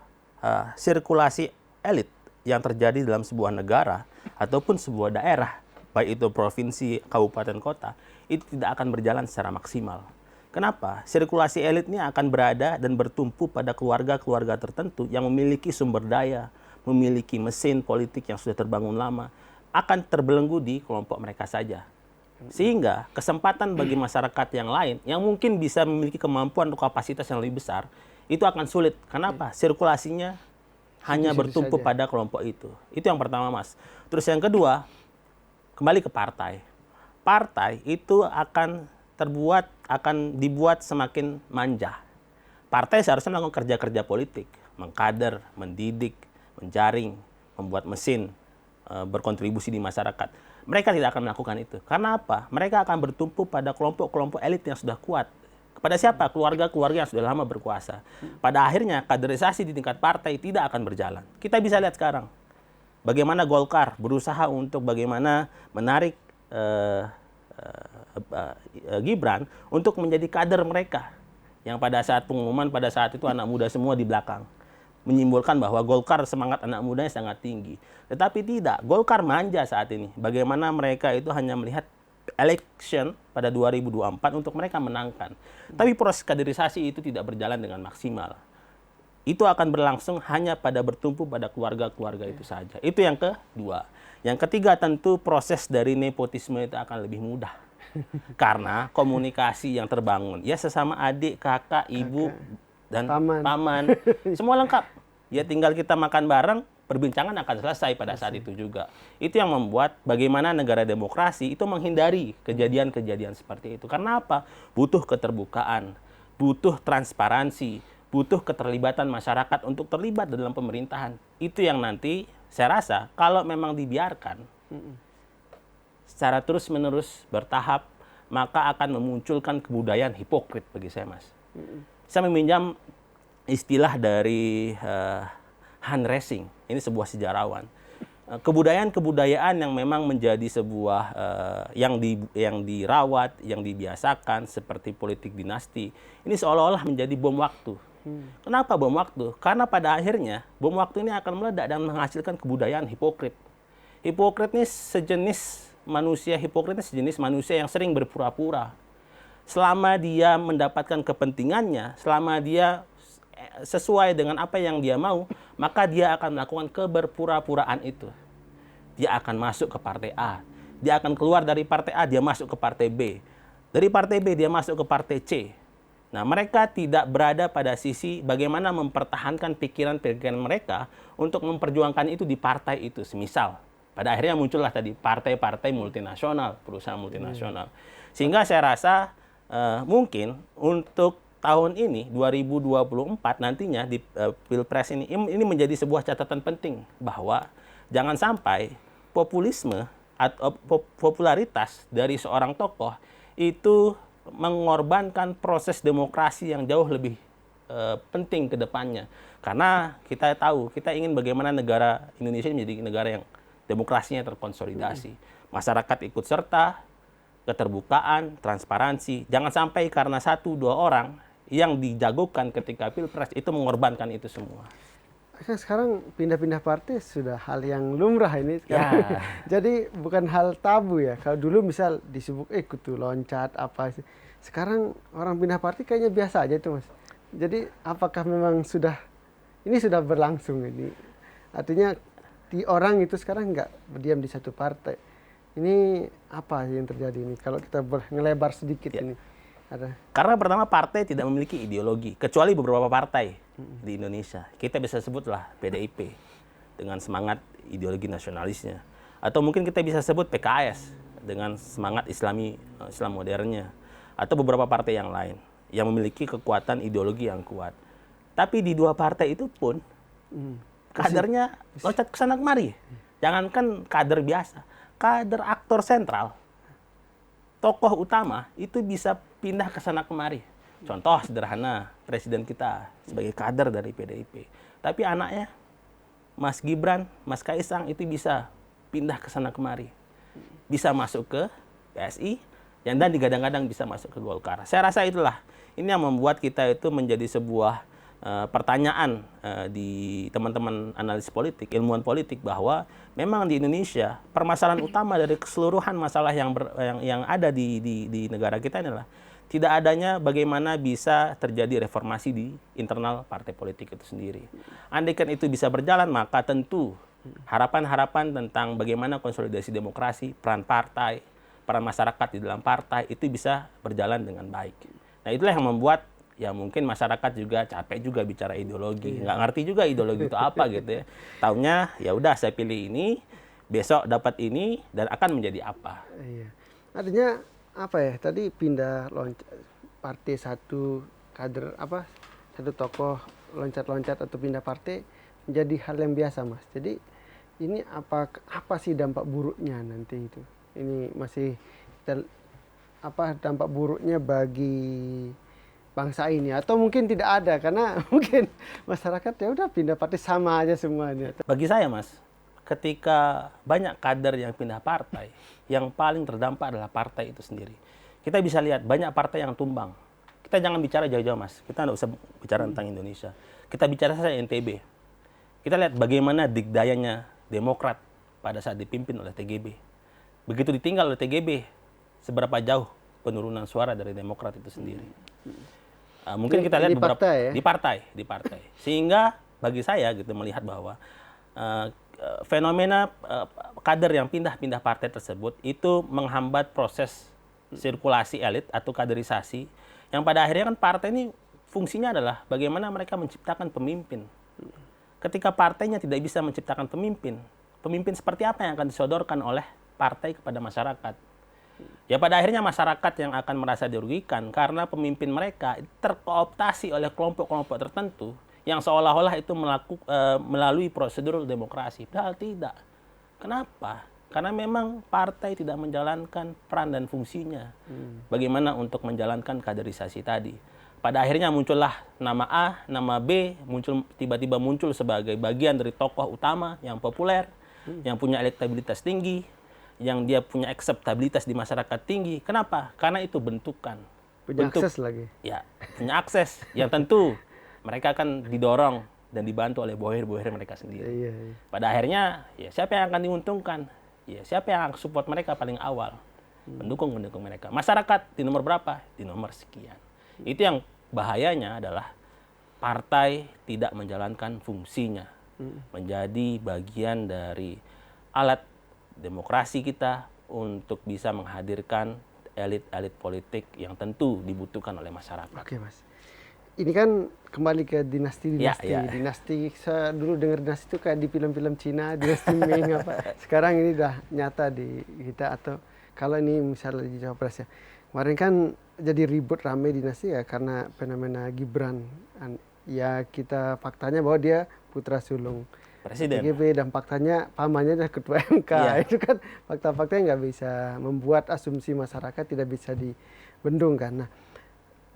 sirkulasi elit yang terjadi dalam sebuah negara ataupun sebuah daerah, baik itu provinsi, kabupaten, kota, itu tidak akan berjalan secara maksimal. Kenapa? Sirkulasi elit ini akan berada dan bertumpu pada keluarga-keluarga tertentu yang memiliki sumber daya, memiliki mesin politik yang sudah terbangun lama, akan terbelenggu di kelompok mereka saja. Sehingga kesempatan bagi masyarakat yang lain yang mungkin bisa memiliki kemampuan atau kapasitas yang lebih besar, itu akan sulit. Kenapa? Sirkulasinya hanya bertumpu pada kelompok itu. Itu yang pertama, Mas. Terus yang kedua, kembali ke partai. Partai itu akan dibuat semakin manja. Partai seharusnya melakukan kerja-kerja politik, mengkader, mendidik, menjaring, membuat mesin, berkontribusi di masyarakat. Mereka tidak akan melakukan itu. Karena apa? Mereka akan bertumpu pada kelompok-kelompok elit yang sudah kuat. Kepada siapa? Keluarga-keluarga yang sudah lama berkuasa. Pada akhirnya, kaderisasi di tingkat partai tidak akan berjalan. Kita bisa lihat sekarang, bagaimana Golkar berusaha untuk bagaimana menarik Gibran untuk menjadi kader mereka. Yang pada saat pengumuman, pada saat itu anak muda semua di belakang. Menyimbolkan bahwa Golkar semangat anak mudanya sangat tinggi. Tetapi tidak, Golkar manja saat ini. Bagaimana mereka itu hanya melihat election pada 2024 untuk mereka menangkan. Tapi proses kaderisasi itu tidak berjalan dengan maksimal. Itu akan berlangsung hanya pada bertumpu pada keluarga-keluarga itu saja. Itu yang kedua. Yang ketiga tentu proses dari nepotisme itu akan lebih mudah. Karena komunikasi yang terbangun. Ya sesama adik, kakak, ibu, dan paman. Semua lengkap. Ya tinggal kita makan bareng, perbincangan akan selesai pada saat itu juga. Itu yang membuat bagaimana negara demokrasi itu menghindari kejadian-kejadian seperti itu. Karena apa? Butuh keterbukaan, butuh transparansi, butuh keterlibatan masyarakat untuk terlibat dalam pemerintahan. Itu yang nanti saya rasa kalau memang dibiarkan secara terus-menerus bertahap, maka akan memunculkan kebudayaan hipokrit bagi saya, Mas. Saya meminjam istilah dari Han Racing, ini sebuah sejarawan. Kebudayaan-kebudayaan yang memang menjadi sebuah yang dirawat, yang dibiasakan seperti politik dinasti, ini seolah-olah menjadi bom waktu. Kenapa bom waktu? Karena pada akhirnya bom waktu ini akan meledak dan menghasilkan kebudayaan hipokrit. Hipokrit ini sejenis manusia yang sering berpura-pura. Selama dia mendapatkan kepentingannya, selama dia sesuai dengan apa yang dia mau, maka dia akan melakukan keberpura-puraan itu. Dia akan masuk ke partai A. Dia akan keluar dari partai A, dia masuk ke partai B. Dari partai B, dia masuk ke partai C. Nah, mereka tidak berada pada sisi bagaimana mempertahankan pikiran-pikiran mereka untuk memperjuangkan itu di partai itu. Semisal, pada akhirnya muncullah tadi partai-partai multinasional, perusahaan multinasional. Sehingga saya rasa mungkin untuk tahun ini 2024 nantinya di Pilpres ini menjadi sebuah catatan penting bahwa jangan sampai populisme atau popularitas dari seorang tokoh itu mengorbankan proses demokrasi yang jauh lebih penting ke depannya. Karena kita tahu, kita ingin bagaimana negara Indonesia menjadi negara yang demokrasinya terkonsolidasi. Masyarakat ikut serta, keterbukaan, transparansi. Jangan sampai karena 1-2 orang yang dijagokan ketika Pilpres itu mengorbankan itu semua. Sekarang pindah-pindah partai sudah hal yang lumrah ini sekarang. Ya. Jadi bukan hal tabu ya. Kalau dulu misal disebut kutu loncat apa. Sekarang orang pindah partai kayaknya biasa aja itu, Mas. Jadi apakah memang sudah berlangsung ini? Artinya di orang itu sekarang nggak berdiam di satu partai. Ini apa yang terjadi ini? Kalau kita ngelebar sedikit ini. Karena pertama partai tidak memiliki ideologi, kecuali beberapa partai di Indonesia. Kita bisa sebutlah PDIP dengan semangat ideologi nasionalisnya. Atau mungkin kita bisa sebut PKS dengan semangat Islam modernnya. Atau beberapa partai yang lain yang memiliki kekuatan ideologi yang kuat. Tapi di 2 partai itu pun kadernya loncat ke sana kemari. Jangankan kader biasa, kader aktor sentral, tokoh utama itu bisa pindah ke sana kemari. Contoh sederhana, presiden kita sebagai kader dari PDIP. Tapi anaknya, Mas Gibran, Mas Kaisang itu bisa pindah ke sana kemari. Bisa masuk ke PSI, dan digadang-gadang bisa masuk ke Golkar. Saya rasa itulah, ini yang membuat kita itu menjadi sebuah pertanyaan di teman-teman analis politik, ilmuwan politik, bahwa memang di Indonesia permasalahan utama dari keseluruhan masalah yang ada di negara kita adalah tidak adanya bagaimana bisa terjadi reformasi di internal partai politik itu sendiri. Andaikan itu bisa berjalan, maka tentu harapan-harapan tentang bagaimana konsolidasi demokrasi, peran partai, peran masyarakat di dalam partai itu bisa berjalan dengan baik. Nah, itulah yang membuat ya mungkin masyarakat juga capek juga bicara ideologi. Nggak ngerti juga ideologi itu apa gitu ya. Taunya ya udah saya pilih ini, besok dapat ini, dan akan menjadi apa. Iya. Artinya apa ya, tadi pindah partai satu kader satu tokoh loncat-loncat atau pindah partai menjadi hal yang biasa, Mas. Jadi ini apa sih dampak buruknya nanti itu? Ini masih dampak buruknya bagi bangsa ini, atau mungkin tidak ada karena mungkin masyarakat ya udah pindah partai sama aja semuanya. Bagi saya, Mas, ketika banyak kader yang pindah partai, yang paling terdampak adalah partai itu sendiri. Kita bisa lihat banyak partai yang tumbang. Kita jangan bicara jauh-jauh, Mas. Kita nggak usah bicara tentang Indonesia. Kita bicara saja NTB. Kita lihat bagaimana dikdayanya Demokrat pada saat dipimpin oleh TGB. Begitu ditinggal oleh TGB, seberapa jauh penurunan suara dari Demokrat itu sendiri. Mungkin kita lihat beberapa di partai. Sehingga bagi saya gitu melihat bahwa fenomena kader yang pindah-pindah partai tersebut itu menghambat proses sirkulasi elit atau kaderisasi, yang pada akhirnya kan partai ini fungsinya adalah bagaimana mereka menciptakan pemimpin. Ketika partainya tidak bisa menciptakan pemimpin seperti apa yang akan disodorkan oleh partai kepada masyarakat? Ya pada akhirnya masyarakat yang akan merasa dirugikan karena pemimpin mereka terkooptasi oleh kelompok-kelompok tertentu yang seolah-olah itu melalui prosedur demokrasi. Padahal tidak. Kenapa? Karena memang partai tidak menjalankan peran dan fungsinya. Bagaimana untuk menjalankan kaderisasi tadi. Pada akhirnya muncullah nama A, nama B, tiba-tiba muncul sebagai bagian dari tokoh utama yang populer, yang punya elektabilitas tinggi, yang dia punya akseptabilitas di masyarakat tinggi. Kenapa? Karena itu bentukan. Punya akses lagi. Ya, punya akses. Yang tentu mereka akan didorong dan dibantu oleh bohir-bohir mereka sendiri. Iya. Pada akhirnya, ya siapa yang akan diuntungkan? Ya siapa yang akan support mereka paling awal? Pendukung-pendukung mereka. Masyarakat di nomor berapa? Di nomor sekian. Itu yang bahayanya adalah partai tidak menjalankan fungsinya. Menjadi bagian dari alat demokrasi kita untuk bisa menghadirkan elit-elit politik yang tentu dibutuhkan oleh masyarakat. Oke, Mas. Ini kan kembali ke dinasti-dinasti. Ya. Dinasti, saya dulu dengar dinasti itu kayak di film-film Cina, dinasti Ming apa. Sekarang ini udah nyata di kita, atau kalau ini misalnya di Jawa Barat ya. Kemarin kan jadi ribut rame dinasti ya karena fenomena Gibran. Ya kita faktanya bahwa dia putra sulung Presiden. TGB, dan faktanya pamannya adalah ketua MK. Iya. Itu kan fakta-fakta yang nggak bisa membuat asumsi masyarakat tidak bisa dibendung kan. Nah,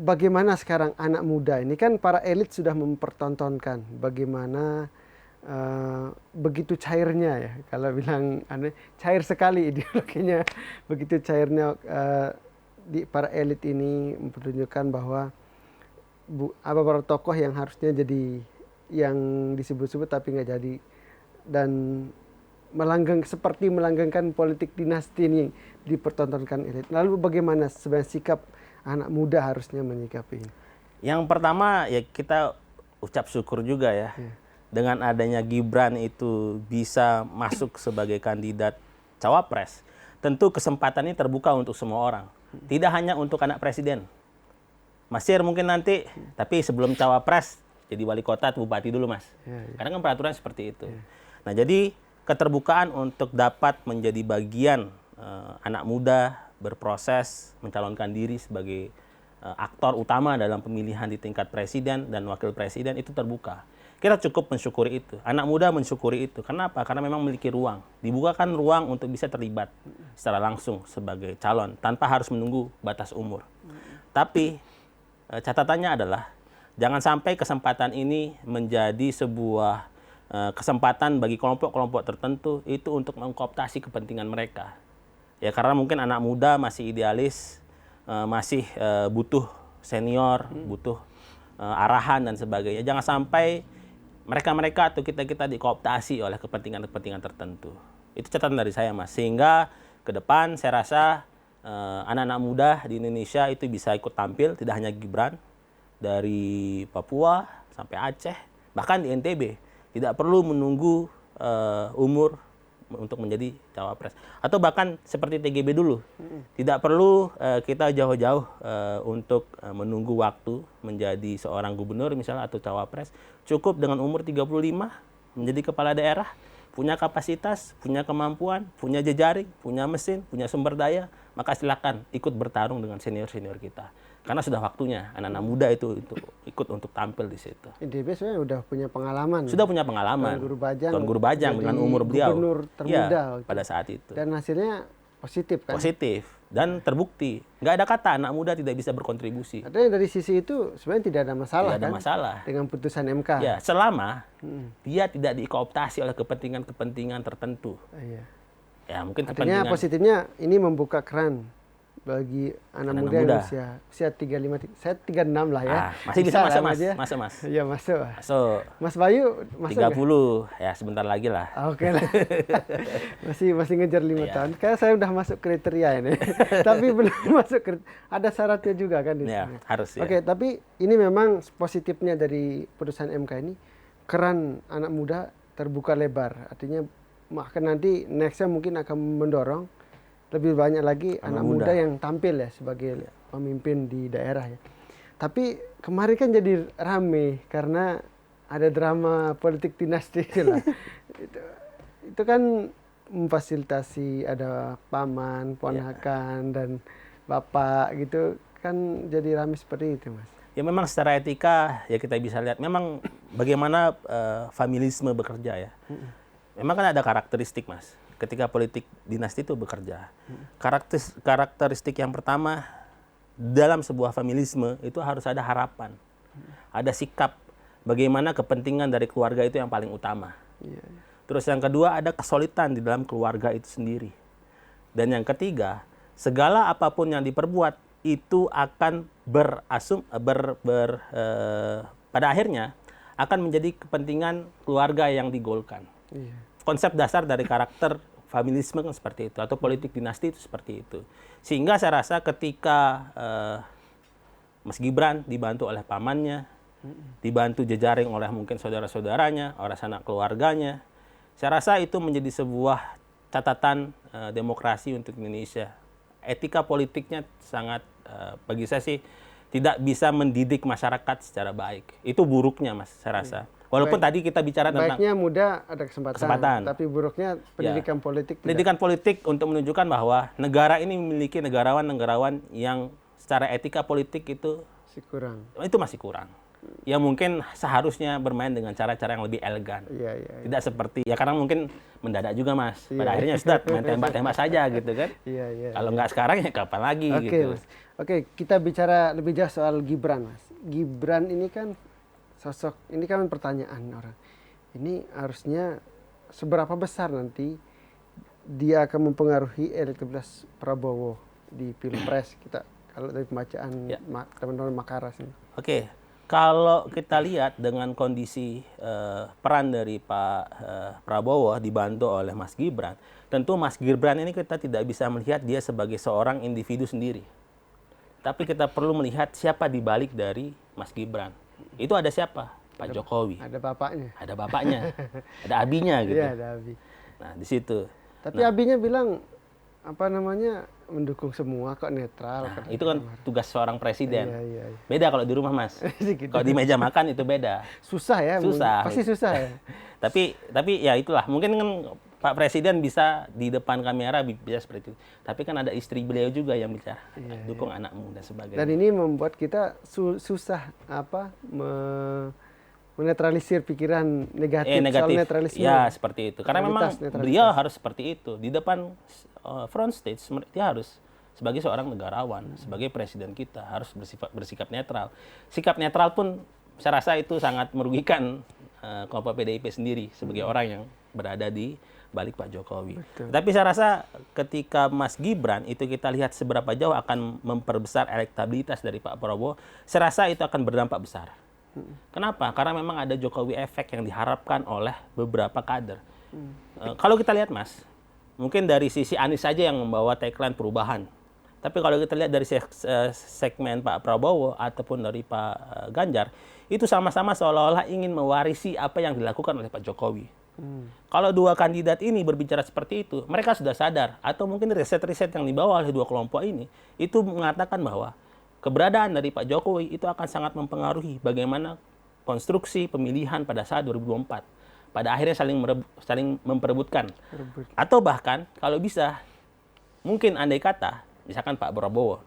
bagaimana sekarang anak muda ini, kan para elit sudah mempertontonkan bagaimana begitu cairnya ya, kalau bilang cair sekali ideologinya, begitu cairnya di para elit ini mempertunjukkan bahwa para tokoh yang harusnya jadi yang disebut-sebut tapi nggak jadi, dan seperti melanggengkan politik dinasti ini dipertontonkan elit. Lalu bagaimana sebenarnya sikap anak muda harusnya menyikapi ini? Yang pertama ya kita ucap syukur juga ya. Dengan adanya Gibran itu bisa masuk sebagai kandidat cawapres. Tentu kesempatan ini terbuka untuk semua orang. Tidak hanya untuk anak presiden. Masir mungkin nanti, tapi sebelum cawapres jadi wali kota atau bupati dulu, Mas. Karena kan peraturan seperti itu. Nah, jadi keterbukaan untuk dapat menjadi bagian anak muda berproses mencalonkan diri sebagai aktor utama dalam pemilihan di tingkat presiden dan wakil presiden itu terbuka. Kita cukup mensyukuri itu. Anak muda mensyukuri itu. Kenapa? Karena memang memiliki ruang. Dibukakan ruang untuk bisa terlibat secara langsung sebagai calon tanpa harus menunggu batas umur. Tapi catatannya adalah jangan sampai kesempatan ini menjadi sebuah kesempatan bagi kelompok-kelompok tertentu itu untuk mengkooptasi kepentingan mereka. Ya karena mungkin anak muda masih idealis, masih butuh senior, butuh arahan dan sebagainya. Jangan sampai mereka-mereka atau kita-kita dikooptasi oleh kepentingan-kepentingan tertentu. Itu catatan dari saya, Mas. Sehingga ke depan saya rasa anak-anak muda di Indonesia itu bisa ikut tampil, tidak hanya Gibran, dari Papua sampai Aceh, bahkan di NTB. Tidak perlu menunggu umur untuk menjadi cawapres. Atau bahkan seperti TGB dulu. Tidak perlu kita jauh-jauh untuk menunggu waktu menjadi seorang gubernur misalnya atau cawapres. Cukup dengan umur 35 menjadi kepala daerah, punya kapasitas, punya kemampuan, punya jejaring, punya mesin, punya sumber daya, maka silakan ikut bertarung dengan senior-senior kita. Karena sudah waktunya anak-anak muda itu ikut untuk tampil di situ. NTB sebenarnya sudah punya pengalaman. Sudah punya pengalaman. Tuan Guru Bajang dengan umur beliau. Gubernur termuda ya, pada saat itu. Dan hasilnya positif kan? Positif dan terbukti. Nggak ada kata anak muda tidak bisa berkontribusi. Artinya dari sisi itu sebenarnya tidak ada masalah. Tidak ada kan? masalah. Dengan putusan MK. Ya, selama dia tidak dikooptasi oleh kepentingan-kepentingan tertentu. Iya. Ya, mungkin artinya positifnya ini membuka keran bagi anak muda yang usia 35, saya 36 lah ya. Masih bisa masuk, Mas. Iya, masuk. Masuk. Mas Bayu masuk 30 gak? Ya sebentar lagi lah. Oke lah. masih ngejar 5 tahun. Kayak saya udah masuk kriteria ini. Tapi belum masuk ada syaratnya juga kan di ya, harus ya. Oke, tapi ini memang positifnya dari putusan MK ini, keran anak muda terbuka lebar. Artinya bahkan nanti nextnya mungkin akan mendorong lebih banyak lagi anak muda yang tampil ya sebagai pemimpin di daerah ya. Tapi kemarin kan jadi rame karena ada drama politik dinasti lah. Itu kan memfasilitasi ada paman, ponakan dan bapak gitu kan jadi ramai seperti itu, Mas. Ya memang secara etika ya kita bisa lihat memang bagaimana familisme bekerja ya. Memang kan ada karakteristik, Mas. Ketika politik dinasti itu bekerja. Karakteristik yang pertama dalam sebuah familisme itu harus ada harapan. Ada sikap bagaimana kepentingan dari keluarga itu yang paling utama. Iya. Terus yang kedua ada kesulitan di dalam keluarga itu sendiri. Dan yang ketiga, segala apapun yang diperbuat itu akan pada akhirnya akan menjadi kepentingan keluarga yang digolkan. Iya. Konsep dasar dari karakter familisme kan seperti itu, atau politik dinasti itu seperti itu. Sehingga saya rasa ketika Mas Gibran dibantu oleh pamannya, dibantu jejaring oleh mungkin saudara-saudaranya, oleh sanak keluarganya, saya rasa itu menjadi sebuah catatan demokrasi untuk Indonesia. Etika politiknya sangat, bagi saya sih, tidak bisa mendidik masyarakat secara baik. Itu buruknya, Mas, saya rasa. Walaupun tadi kita bicara tentang baiknya muda ada kesempatan, tapi buruknya pendidikan politik tidak. Pendidikan politik untuk menunjukkan bahwa negara ini memiliki negarawan-negarawan yang secara etika politik itu masih kurang. Ya mungkin seharusnya bermain dengan cara-cara yang lebih elegan. Iya. Tidak seperti, ya karena mungkin mendadak juga, Mas. Pada akhirnya sudah main tembak-tembak saja gitu kan. Iya. Kalau nggak sekarang ya kapan lagi gitu. Mas. Oke, kita bicara lebih jauh soal Gibran, Mas. Gibran ini kan sosok, ini kan pertanyaan orang. Ini harusnya seberapa besar nanti dia akan mempengaruhi elektabilitas Prabowo di Pilpres kita kalau dari pembacaan teman-teman Makaras ini. Oke, kalau kita lihat dengan kondisi peran dari Pak Prabowo dibantu oleh Mas Gibran, tentu Mas Gibran ini kita tidak bisa melihat dia sebagai seorang individu sendiri. Tapi kita perlu melihat siapa di balik dari Mas Gibran. Itu ada siapa? Pak Jokowi. Ada bapaknya. Ada bapaknya. Ada abinya gitu. Iya, ada abi. Nah, di situ. Tapi abinya bilang mendukung semua kok, netral. Nah, itu kan tugas seorang presiden. Iya. Beda kalau di rumah, Mas. Gitu. Kalau di meja makan itu beda. Susah ya. Susah. Pasti susah ya. tapi ya itulah. Mungkin kan Pak Presiden bisa di depan kamera bisa seperti itu. Tapi kan ada istri beliau juga yang bicara, dukung anakmu dan sebagainya. Dan ini membuat kita susah menetralisir pikiran negatif soal netralisme. Ya, seperti itu. Karena memang beliau harus seperti itu. Di depan front stage, dia harus sebagai seorang negarawan, sebagai presiden kita, harus bersikap netral. Sikap netral pun saya rasa itu sangat merugikan kelompok PDIP sendiri sebagai orang yang berada di balik Pak Jokowi. Betul. Tapi saya rasa ketika Mas Gibran itu kita lihat seberapa jauh akan memperbesar elektabilitas dari Pak Prabowo, saya rasa itu akan berdampak besar. Kenapa? Karena memang ada Jokowi efek yang diharapkan oleh beberapa kader. Kalau kita lihat, Mas, mungkin dari sisi Anies saja yang membawa tagline perubahan. Tapi kalau kita lihat dari segmen Pak Prabowo ataupun dari Pak Ganjar, itu sama-sama seolah-olah ingin mewarisi apa yang dilakukan oleh Pak Jokowi. Kalau dua kandidat ini berbicara seperti itu, mereka sudah sadar, atau mungkin riset-riset yang dibawa oleh dua kelompok ini, itu mengatakan bahwa keberadaan dari Pak Jokowi itu akan sangat mempengaruhi bagaimana konstruksi pemilihan pada saat 2024. Pada akhirnya saling memperebutkan. Atau bahkan kalau bisa, mungkin andai kata, misalkan Pak Prabowo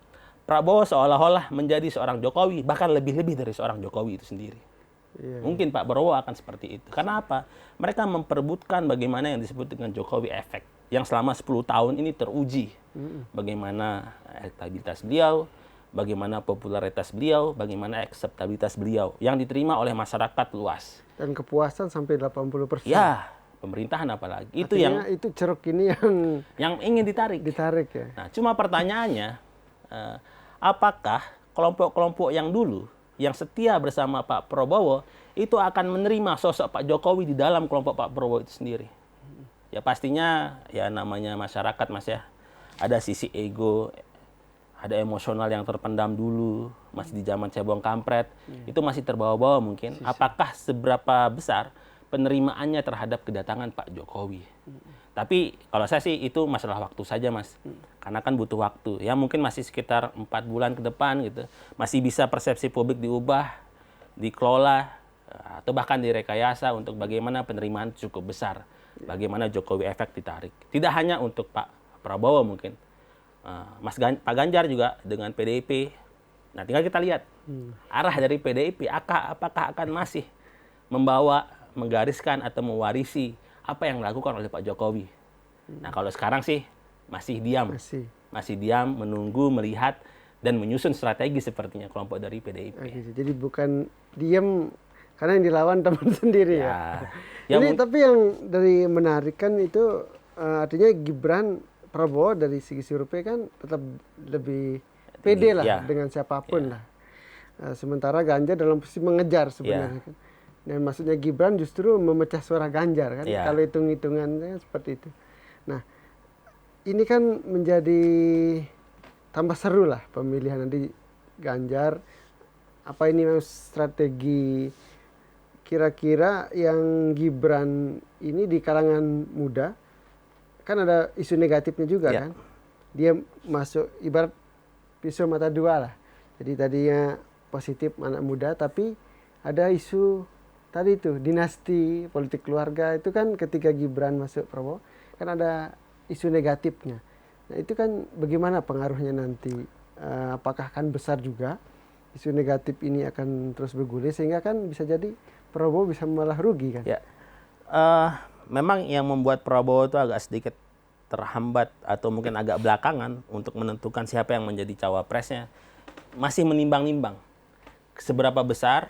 seolah-olah menjadi seorang Jokowi, bahkan lebih-lebih dari seorang Jokowi itu sendiri. Mungkin Pak Prabowo akan seperti itu. Karena apa? Mereka memperebutkan bagaimana yang disebut dengan Jokowi Effect, yang selama 10 tahun ini teruji. Bagaimana elektabilitas beliau, bagaimana popularitas beliau, bagaimana akseptabilitas beliau yang diterima oleh masyarakat luas. Dan kepuasan sampai 80%. Ya, pemerintahan apalagi. Itu ceruk ini yang ingin ditarik. Ditarik ya. Nah, cuma pertanyaannya, apakah kelompok-kelompok yang dulu yang setia bersama Pak Prabowo itu akan menerima sosok Pak Jokowi di dalam kelompok Pak Prabowo itu sendiri? Ya pastinya ya namanya masyarakat, Mas ya. Ada sisi ego, ada emosional yang terpendam dulu, masih di zaman cebong kampret, itu masih terbawa-bawa mungkin. Apakah seberapa besar penerimaannya terhadap kedatangan Pak Jokowi? Tapi kalau saya sih itu masalah waktu saja, Mas. Karena kan butuh waktu. Ya mungkin masih sekitar 4 bulan ke depan gitu. Masih bisa persepsi publik diubah, dikelola, atau bahkan direkayasa untuk bagaimana penerimaan cukup besar. bagaimana Jokowi efek ditarik. Tidak hanya untuk Pak Prabowo mungkin, Pak Ganjar juga dengan PDIP. Nah, tinggal kita lihat arah dari PDIP, apakah akan masih menggariskan atau mewarisi apa yang dilakukan oleh Pak Jokowi. Nah, kalau sekarang sih masih diam. Masih diam, menunggu, melihat, dan menyusun strategi sepertinya kelompok dari PDIP. Jadi bukan diam karena yang dilawan teman sendiri ya. Ini tapi yang dari menarik kan itu artinya Gibran Prabowo dari segi survei kan tetap lebih pede lah dengan siapapun lah. Sementara Ganjar dalam posisi mengejar sebenarnya kan. Dan maksudnya Gibran justru memecah suara Ganjar kan. Kalau hitung-hitungannya seperti itu. Nah, ini kan menjadi tambah seru lah pemilihan nanti Ganjar. Apa ini memang strategi kira-kira yang Gibran ini di kalangan muda kan ada isu negatifnya juga kan. Dia masuk ibarat pisau mata dua lah. Jadi tadinya positif anak muda tapi ada isu tadi itu dinasti politik keluarga itu kan ketika Gibran masuk Prabowo kan ada isu negatifnya. Nah, itu kan bagaimana pengaruhnya nanti? Apakah akan besar juga isu negatif ini akan terus bergulir sehingga kan bisa jadi Prabowo bisa malah rugi kan? Memang yang membuat Prabowo itu agak sedikit terhambat atau mungkin agak belakangan untuk menentukan siapa yang menjadi cawapresnya masih menimbang-nimbang seberapa besar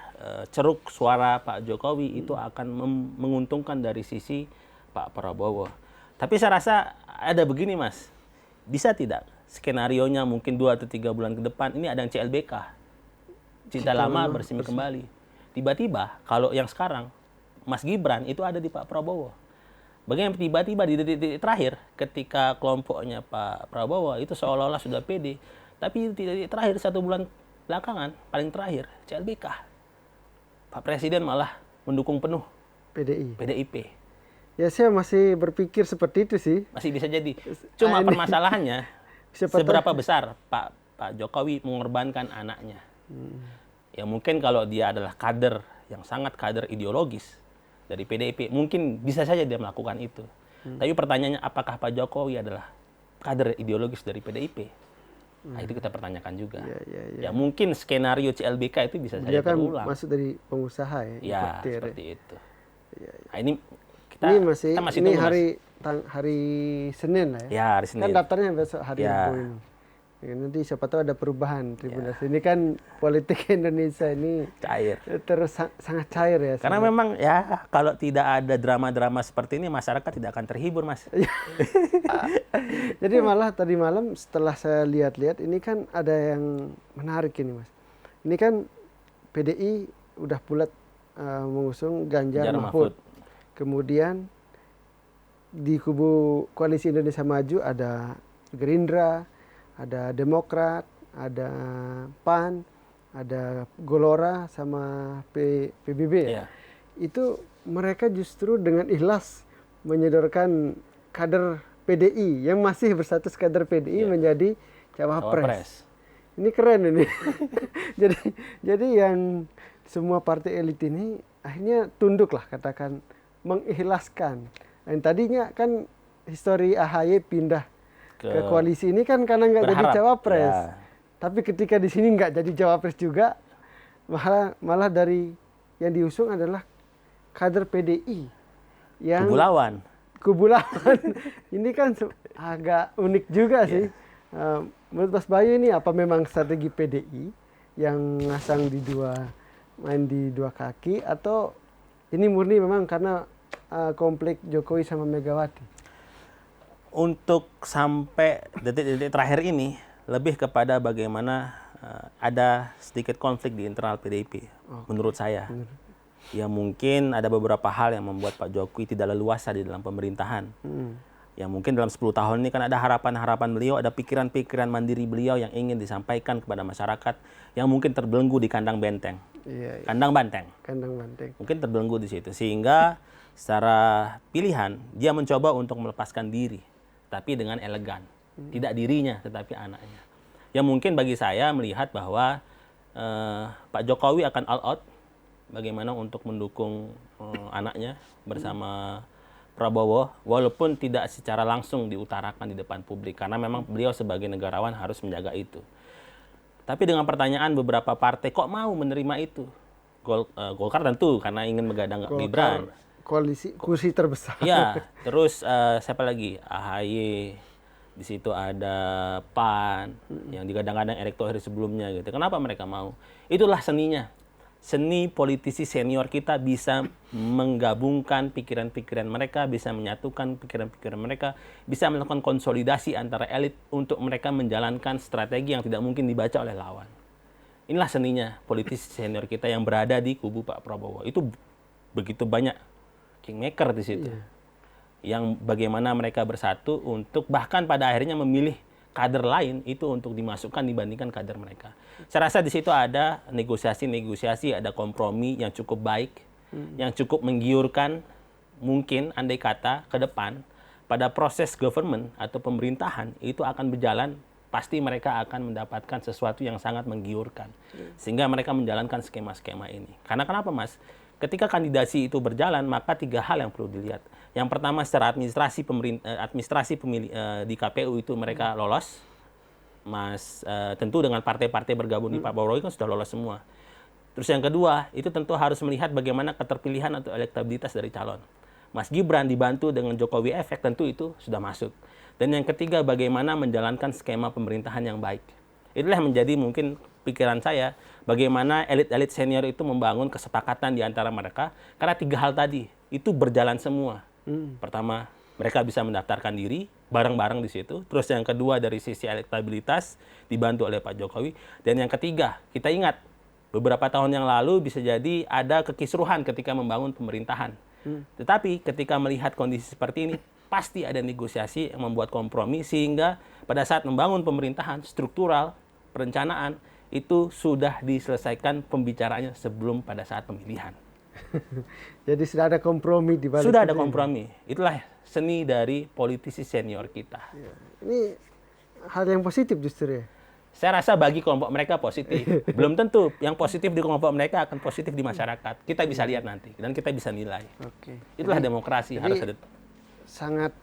ceruk suara Pak Jokowi itu akan menguntungkan dari sisi Pak Prabowo. Tapi saya rasa ada begini Mas, bisa tidak skenarionya mungkin 2 atau 3 bulan ke depan ini ada yang CLBK, cinta lama bersemi kembali. Tiba-tiba kalau yang sekarang Mas Gibran itu ada di Pak Prabowo. Bagaimana tiba-tiba di detik terakhir ketika kelompoknya Pak Prabowo itu seolah-olah sudah pede, tapi di detik terakhir 1 bulan belakangan paling terakhir CLBK, Pak Presiden malah mendukung penuh PDIP. Ya saya masih berpikir seperti itu sih. Masih bisa jadi. Cuma permasalahannya seberapa besar Pak Jokowi mengorbankan anaknya. Ya mungkin kalau dia adalah kader yang sangat kader ideologis dari PDIP, mungkin bisa saja dia melakukan itu. Tapi pertanyaannya apakah Pak Jokowi adalah kader ideologis dari PDIP? Nah, itu kita pertanyakan juga. Ya mungkin skenario CLBK itu bisa saja berulang. Masuk dari pengusaha ya. Ya, seperti itu. Nah, ini masih ini hari Senin lah ya. Ya, hari Senin. Kan daftarnya besok hari Rabu ini. Ya, nanti siapa tahu ada perubahan Tribuners. Ini kan politik Indonesia ini cair. Terus sangat cair ya. Karena memang ya kalau tidak ada drama-drama seperti ini masyarakat tidak akan terhibur, Mas. Jadi malah tadi malam setelah saya lihat-lihat ini kan ada yang menarik ini, Mas. Ini kan PDI udah bulat mengusung Ganjar Mahfud. Kemudian di kubu Koalisi Indonesia Maju ada Gerindra, ada Demokrat, ada PAN, ada Golora sama PBB ya. Itu mereka justru dengan ikhlas menyodorkan kader PDI yang masih berstatus kader PDI menjadi cawapres. Ini keren ini. jadi yang semua partai elit ini akhirnya tunduk lah katakan mengikhlaskan. Dan tadinya kan histori AHY pindah ke koalisi ini kan karena nggak jadi cawapres. Tapi ketika di sini nggak jadi cawapres juga, malah dari yang diusung adalah kader PDI yang kubu lawan. Ini kan agak unik juga sih. Menurut Mas Bayu ini apa memang strategi PDI yang main di dua kaki atau ini murni memang karena konflik Jokowi sama Megawati? Untuk sampai detik-detik terakhir ini lebih kepada bagaimana ada sedikit konflik di internal PDIP menurut saya. Ya mungkin ada beberapa hal yang membuat Pak Jokowi tidak leluasa di dalam pemerintahan. Ya mungkin dalam 10 tahun ini kan ada harapan-harapan beliau, ada pikiran-pikiran mandiri beliau yang ingin disampaikan kepada masyarakat yang mungkin terbelenggu di kandang benteng. Kandang banteng. Mungkin terbelenggu di situ. Sehingga secara pilihan dia mencoba untuk melepaskan diri, tapi dengan elegan. Tidak dirinya, tetapi anaknya. Ya mungkin bagi saya melihat bahwa Pak Jokowi akan all out bagaimana untuk mendukung anaknya bersama Prabowo, walaupun tidak secara langsung diutarakan di depan publik, karena memang beliau sebagai negarawan harus menjaga itu. Tapi dengan pertanyaan beberapa partai, kok mau menerima itu? Golkar tentu, karena ingin menggadang Gibran. Koalisi kursi terbesar. Ya, terus siapa lagi? AHY, di situ ada PAN, yang digadang-gadang Erick Thohir sebelumnya gitu. Kenapa mereka mau? Itulah seninya. Seni politisi senior kita bisa menggabungkan pikiran-pikiran mereka, bisa menyatukan pikiran-pikiran mereka, bisa melakukan konsolidasi antara elit untuk mereka menjalankan strategi yang tidak mungkin dibaca oleh lawan. Inilah seninya politisi senior kita yang berada di kubu Pak Prabowo. Itu begitu banyak kingmaker di situ. Yang bagaimana mereka bersatu untuk bahkan pada akhirnya memilih kader lain itu untuk dimasukkan dibandingkan kader mereka. Saya rasa di situ ada negosiasi-negosiasi, ada kompromi yang cukup baik, yang cukup menggiurkan, mungkin andai kata ke depan pada proses government atau pemerintahan itu akan berjalan, pasti mereka akan mendapatkan sesuatu yang sangat menggiurkan. Sehingga mereka menjalankan skema-skema ini. Karena kenapa, Mas? Ketika kandidasi itu berjalan, maka 3 hal yang perlu dilihat. Yang pertama, secara administrasi pemilih di KPU itu mereka lolos. Mas, tentu dengan partai-partai bergabung di Pak Prabowo kan sudah lolos semua. Terus yang kedua, itu tentu harus melihat bagaimana keterpilihan atau elektabilitas dari calon. Mas Gibran dibantu dengan Jokowi efek, tentu itu sudah masuk. Dan yang ketiga, bagaimana menjalankan skema pemerintahan yang baik. Itulah yang menjadi mungkin pikiran saya, bagaimana elit-elit senior itu membangun kesepakatan di antara mereka, karena 3 hal tadi, itu berjalan semua. Pertama, mereka bisa mendaftarkan diri bareng-bareng di situ. Terus yang kedua dari sisi elektabilitas dibantu oleh Pak Jokowi. Dan yang ketiga, kita ingat beberapa tahun yang lalu bisa jadi ada kekisruhan ketika membangun pemerintahan. Tetapi ketika melihat kondisi seperti ini, pasti ada negosiasi yang membuat kompromi sehingga pada saat membangun pemerintahan struktural, perencanaan itu sudah diselesaikan pembicaraannya sebelum pada saat pemilihan. Jadi sudah ada kompromi di balik. Sudah ada kompromi. Itulah seni dari politisi senior kita. Ya. Ini hal yang positif justru ya. Saya rasa bagi kelompok mereka positif. Belum tentu yang positif di kelompok mereka akan positif di masyarakat. Kita bisa lihat nanti dan kita bisa nilai. Oke. Itulah demokrasi, harus ada. Sangat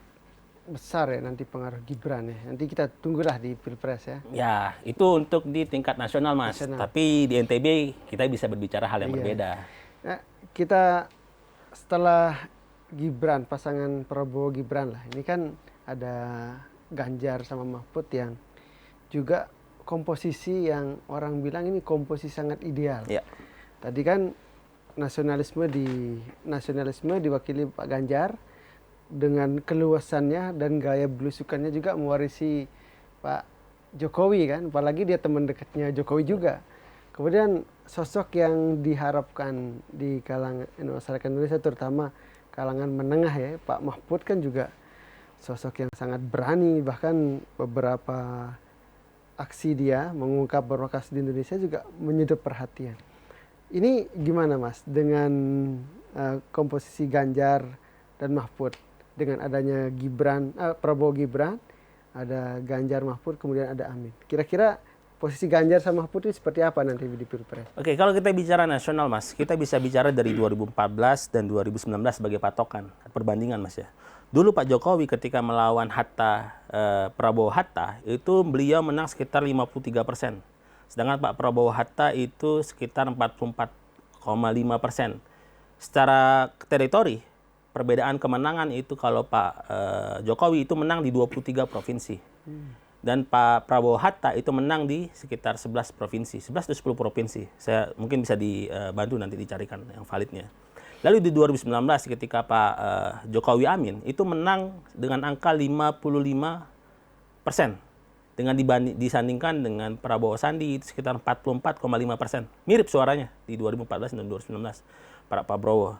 besar ya nanti pengaruh Gibran ya. Nanti kita tunggulah di Pilpres ya. Ya, itu untuk di tingkat nasional, Mas. Tapi di NTB kita bisa berbicara hal yang berbeda. Nah, kita setelah Gibran, pasangan Prabowo Gibran lah. Ini kan ada Ganjar sama Mahfud yang juga komposisi yang orang bilang ini komposisi sangat ideal. Ya. Tadi kan nasionalisme diwakili Pak Ganjar dengan keluasannya dan gaya belusukannya juga mewarisi Pak Jokowi kan, apalagi dia teman dekatnya Jokowi juga. Kemudian sosok yang diharapkan di kalangan masyarakat Indonesia terutama kalangan menengah ya, Pak Mahfud kan juga sosok yang sangat berani, bahkan beberapa aksi dia mengungkap beberapa kasus di Indonesia juga menyedot perhatian. Ini gimana Mas dengan komposisi Ganjar dan Mahfud dengan adanya Prabowo Gibran, ada Ganjar Mahfud, kemudian ada Amin. Kira-kira posisi Ganjar sama Mahfud itu seperti apa nanti di Pilpres? Oke, kalau kita bicara nasional, Mas, kita bisa bicara dari 2014 dan 2019 sebagai patokan, perbandingan, Mas ya. Dulu Pak Jokowi ketika melawan Prabowo Hatta, itu beliau menang sekitar 53%. Sedangkan Pak Prabowo Hatta itu sekitar 44,5%. Secara teritori, perbedaan kemenangan itu kalau Pak Jokowi itu menang di 23 provinsi. Dan Pak Prabowo Hatta itu menang di sekitar 11 provinsi, 11 atau 10 provinsi. Saya mungkin bisa dibantu nanti dicarikan yang validnya. Lalu di 2019 ketika Pak Jokowi Amin itu menang dengan angka 55%. Dengan disandingkan dengan Prabowo Sandi itu sekitar 44,5%. Mirip suaranya di 2014 dan 2019 Pak Prabowo.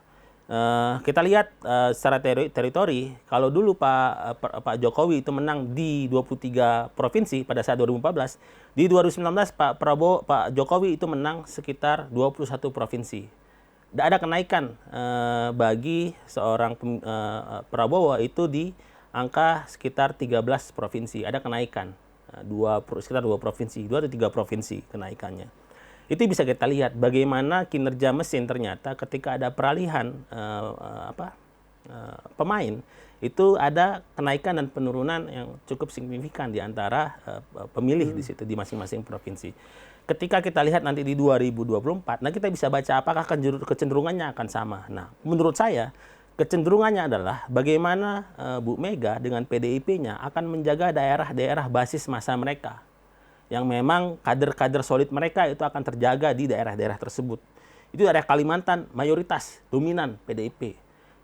Kita lihat secara teritori, kalau dulu Pak Jokowi itu menang di 23 provinsi pada saat 2014, di 2019 Pak Jokowi itu menang sekitar 21 provinsi. Tidak ada kenaikan bagi seorang Prabowo itu di angka sekitar 13 provinsi. Ada kenaikan sekitar 2 provinsi, 2 atau 3 provinsi kenaikannya. Itu bisa kita lihat bagaimana kinerja mesin ternyata ketika ada peralihan pemain, itu ada kenaikan dan penurunan yang cukup signifikan di antara pemilih di situ di masing-masing provinsi. Ketika kita lihat nanti di 2024, nah kita bisa baca apakah kecenderungannya akan sama. Nah, menurut saya kecenderungannya adalah bagaimana Bu Mega dengan PDIP-nya akan menjaga daerah-daerah basis masa mereka, yang memang kader-kader solid mereka itu akan terjaga di daerah-daerah tersebut. Itu daerah Kalimantan mayoritas dominan PDIP.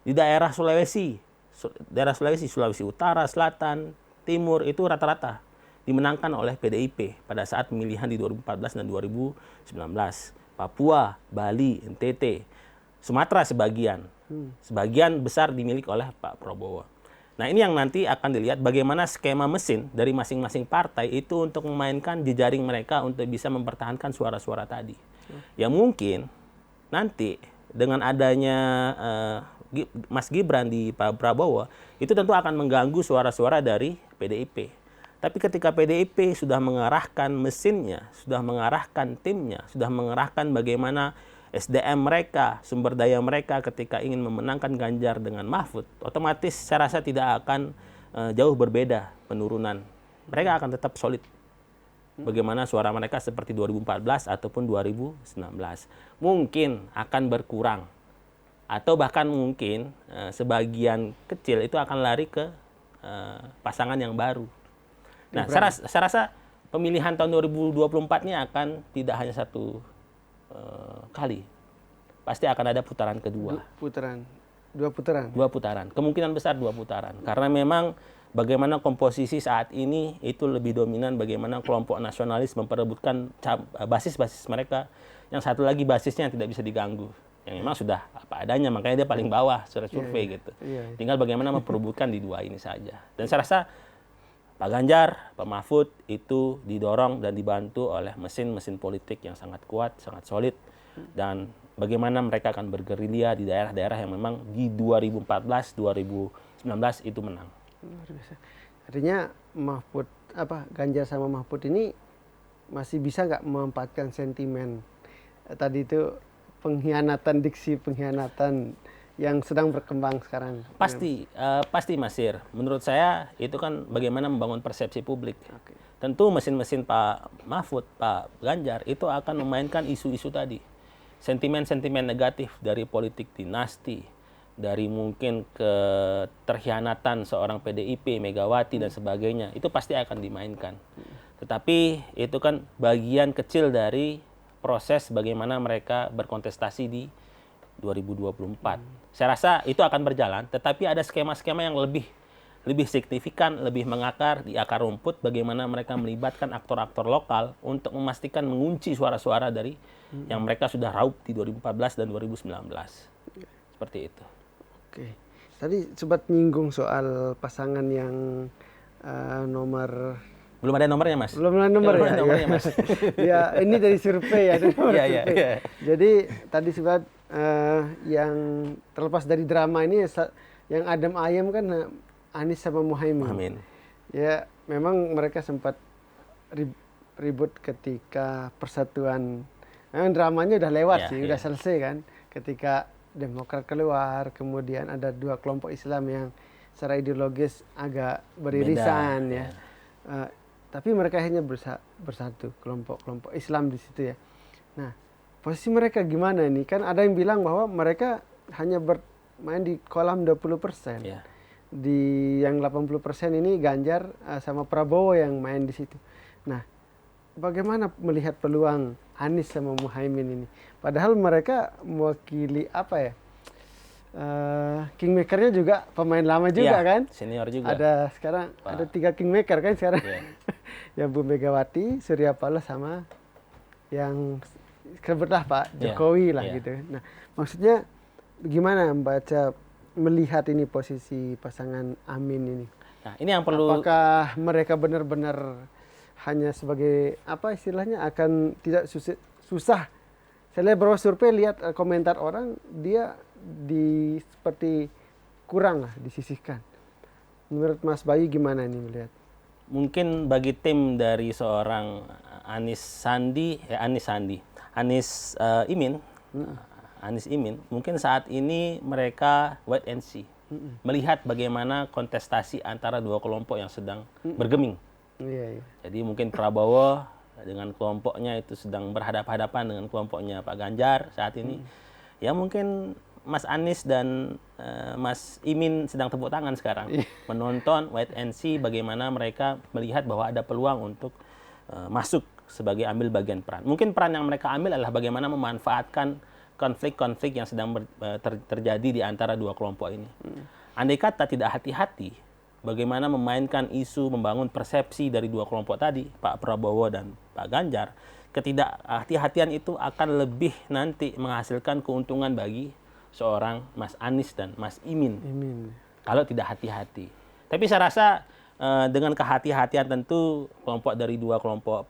Di daerah Sulawesi, Sulawesi Utara, Selatan, Timur itu rata-rata dimenangkan oleh PDIP pada saat pemilihan di 2014 dan 2019. Papua, Bali, NTT, Sumatera sebagian besar dimiliki oleh Pak Prabowo. Nah, ini yang nanti akan dilihat bagaimana skema mesin dari masing-masing partai itu untuk memainkan jejaring mereka untuk bisa mempertahankan suara-suara tadi. Ya mungkin nanti dengan adanya Mas Gibran di Pak Prabowo, itu tentu akan mengganggu suara-suara dari PDIP. Tapi ketika PDIP sudah mengarahkan mesinnya, sudah mengarahkan timnya, sudah mengarahkan bagaimana SDM mereka, sumber daya mereka ketika ingin memenangkan Ganjar dengan Mahfud, otomatis saya rasa tidak akan jauh berbeda penurunan. Mereka akan tetap solid. Bagaimana suara mereka seperti 2014 ataupun 2019. Mungkin akan berkurang. Atau bahkan mungkin sebagian kecil itu akan lari ke pasangan yang baru. Nah, saya rasa pemilihan tahun 2024 ini akan tidak hanya satu kali. Pasti akan ada putaran kedua. Dua putaran. Kemungkinan besar 2 putaran. Karena memang bagaimana komposisi saat ini itu lebih dominan bagaimana kelompok nasionalis memperebutkan basis-basis mereka. Yang satu lagi basisnya yang tidak bisa diganggu. Yang memang sudah apa adanya, makanya dia paling bawah secara survei gitu. Tinggal bagaimana memperebutkan di 2 ini saja. Dan saya rasa Pak Ganjar, Pak Mahfud itu didorong dan dibantu oleh mesin-mesin politik yang sangat kuat, sangat solid. Dan bagaimana mereka akan bergerilya di daerah-daerah yang memang di 2014, 2019 itu menang. Luar biasa. Artinya Ganjar sama Mahfud ini masih bisa nggak memanfaatkan sentimen tadi itu diksi pengkhianatan yang sedang berkembang sekarang? Pasti Masir. Menurut saya itu kan bagaimana membangun persepsi publik. Tentu mesin-mesin Pak Mahfud, Pak Ganjar itu akan memainkan isu-isu tadi. Sentimen-sentimen negatif dari politik dinasti, dari mungkin keterkhianatan seorang PDIP, Megawati dan sebagainya, itu pasti akan dimainkan. Tetapi itu kan bagian kecil dari proses bagaimana mereka berkontestasi di 2024. Saya rasa itu akan berjalan, tetapi ada skema-skema yang lebih signifikan, lebih mengakar di akar rumput, bagaimana mereka melibatkan aktor-aktor lokal untuk memastikan mengunci suara-suara dari yang mereka sudah raup di 2014 dan 2019. Seperti itu. Oke. Tadi sempat nyinggung soal pasangan yang nomor... Belum ada nomornya, Mas. Belum ada nomornya, Mas. Ya, ini dari survei ya. Iya. Jadi tadi sempat yang terlepas dari drama ini, yang adem ayem kan Anies sama Muhaimin. Ya, memang mereka sempat ribut ketika persatuan. Memang dramanya udah lewat udah selesai kan. Ketika Demokrat keluar, kemudian ada 2 kelompok Islam yang secara ideologis agak beririsan ya. Tapi mereka hanya bersatu, kelompok-kelompok Islam di situ ya. Nah, posisi mereka gimana nih? Kan ada yang bilang bahwa mereka hanya bermain di kolam 20%. Di yang 80% ini Ganjar sama Prabowo yang main di situ. Nah, bagaimana melihat peluang Anies sama Muhaimin ini? Padahal mereka mewakili apa ya? Kingmaker-nya juga pemain lama juga kan? Senior juga. Ada 3 kingmaker kan sekarang. Yang Bu Megawati, Surya Paloh sama yang sebutlah Pak Jokowi gitu. Nah, maksudnya gimana melihat ini posisi pasangan Amin ini? Nah, ini yang perlu. Apakah mereka benar-benar hanya sebagai apa istilahnya akan tidak susah? Saya lihat beberapa survei, lihat komentar orang, dia seperti kurang lah disisihkan. Menurut Mas Bayu gimana ini melihat? Mungkin bagi tim dari seorang Anies Imin, mungkin saat ini mereka wait and see. melihat bagaimana kontestasi antara dua kelompok yang sedang bergeming. Iya, iya. Jadi mungkin Prabowo dengan kelompoknya itu sedang berhadapan-hadapan dengan kelompoknya Pak Ganjar saat ini. Ya mungkin Mas Anies dan Mas Imin sedang tepuk tangan sekarang. Menonton wait and see bagaimana mereka melihat bahwa ada peluang untuk masuk sebagai ambil bagian peran. Mungkin peran yang mereka ambil adalah bagaimana memanfaatkan konflik-konflik yang sedang terjadi di antara dua kelompok ini. Andai kata tidak hati-hati, bagaimana memainkan isu, membangun persepsi dari dua kelompok tadi, Pak Prabowo dan Pak Ganjar, ketidakhati-hatian itu akan lebih nanti menghasilkan keuntungan bagi seorang Mas Anies dan Mas Imin. Kalau tidak hati-hati. Tapi saya rasa dengan kehati-hatian tentu kelompok dari dua kelompok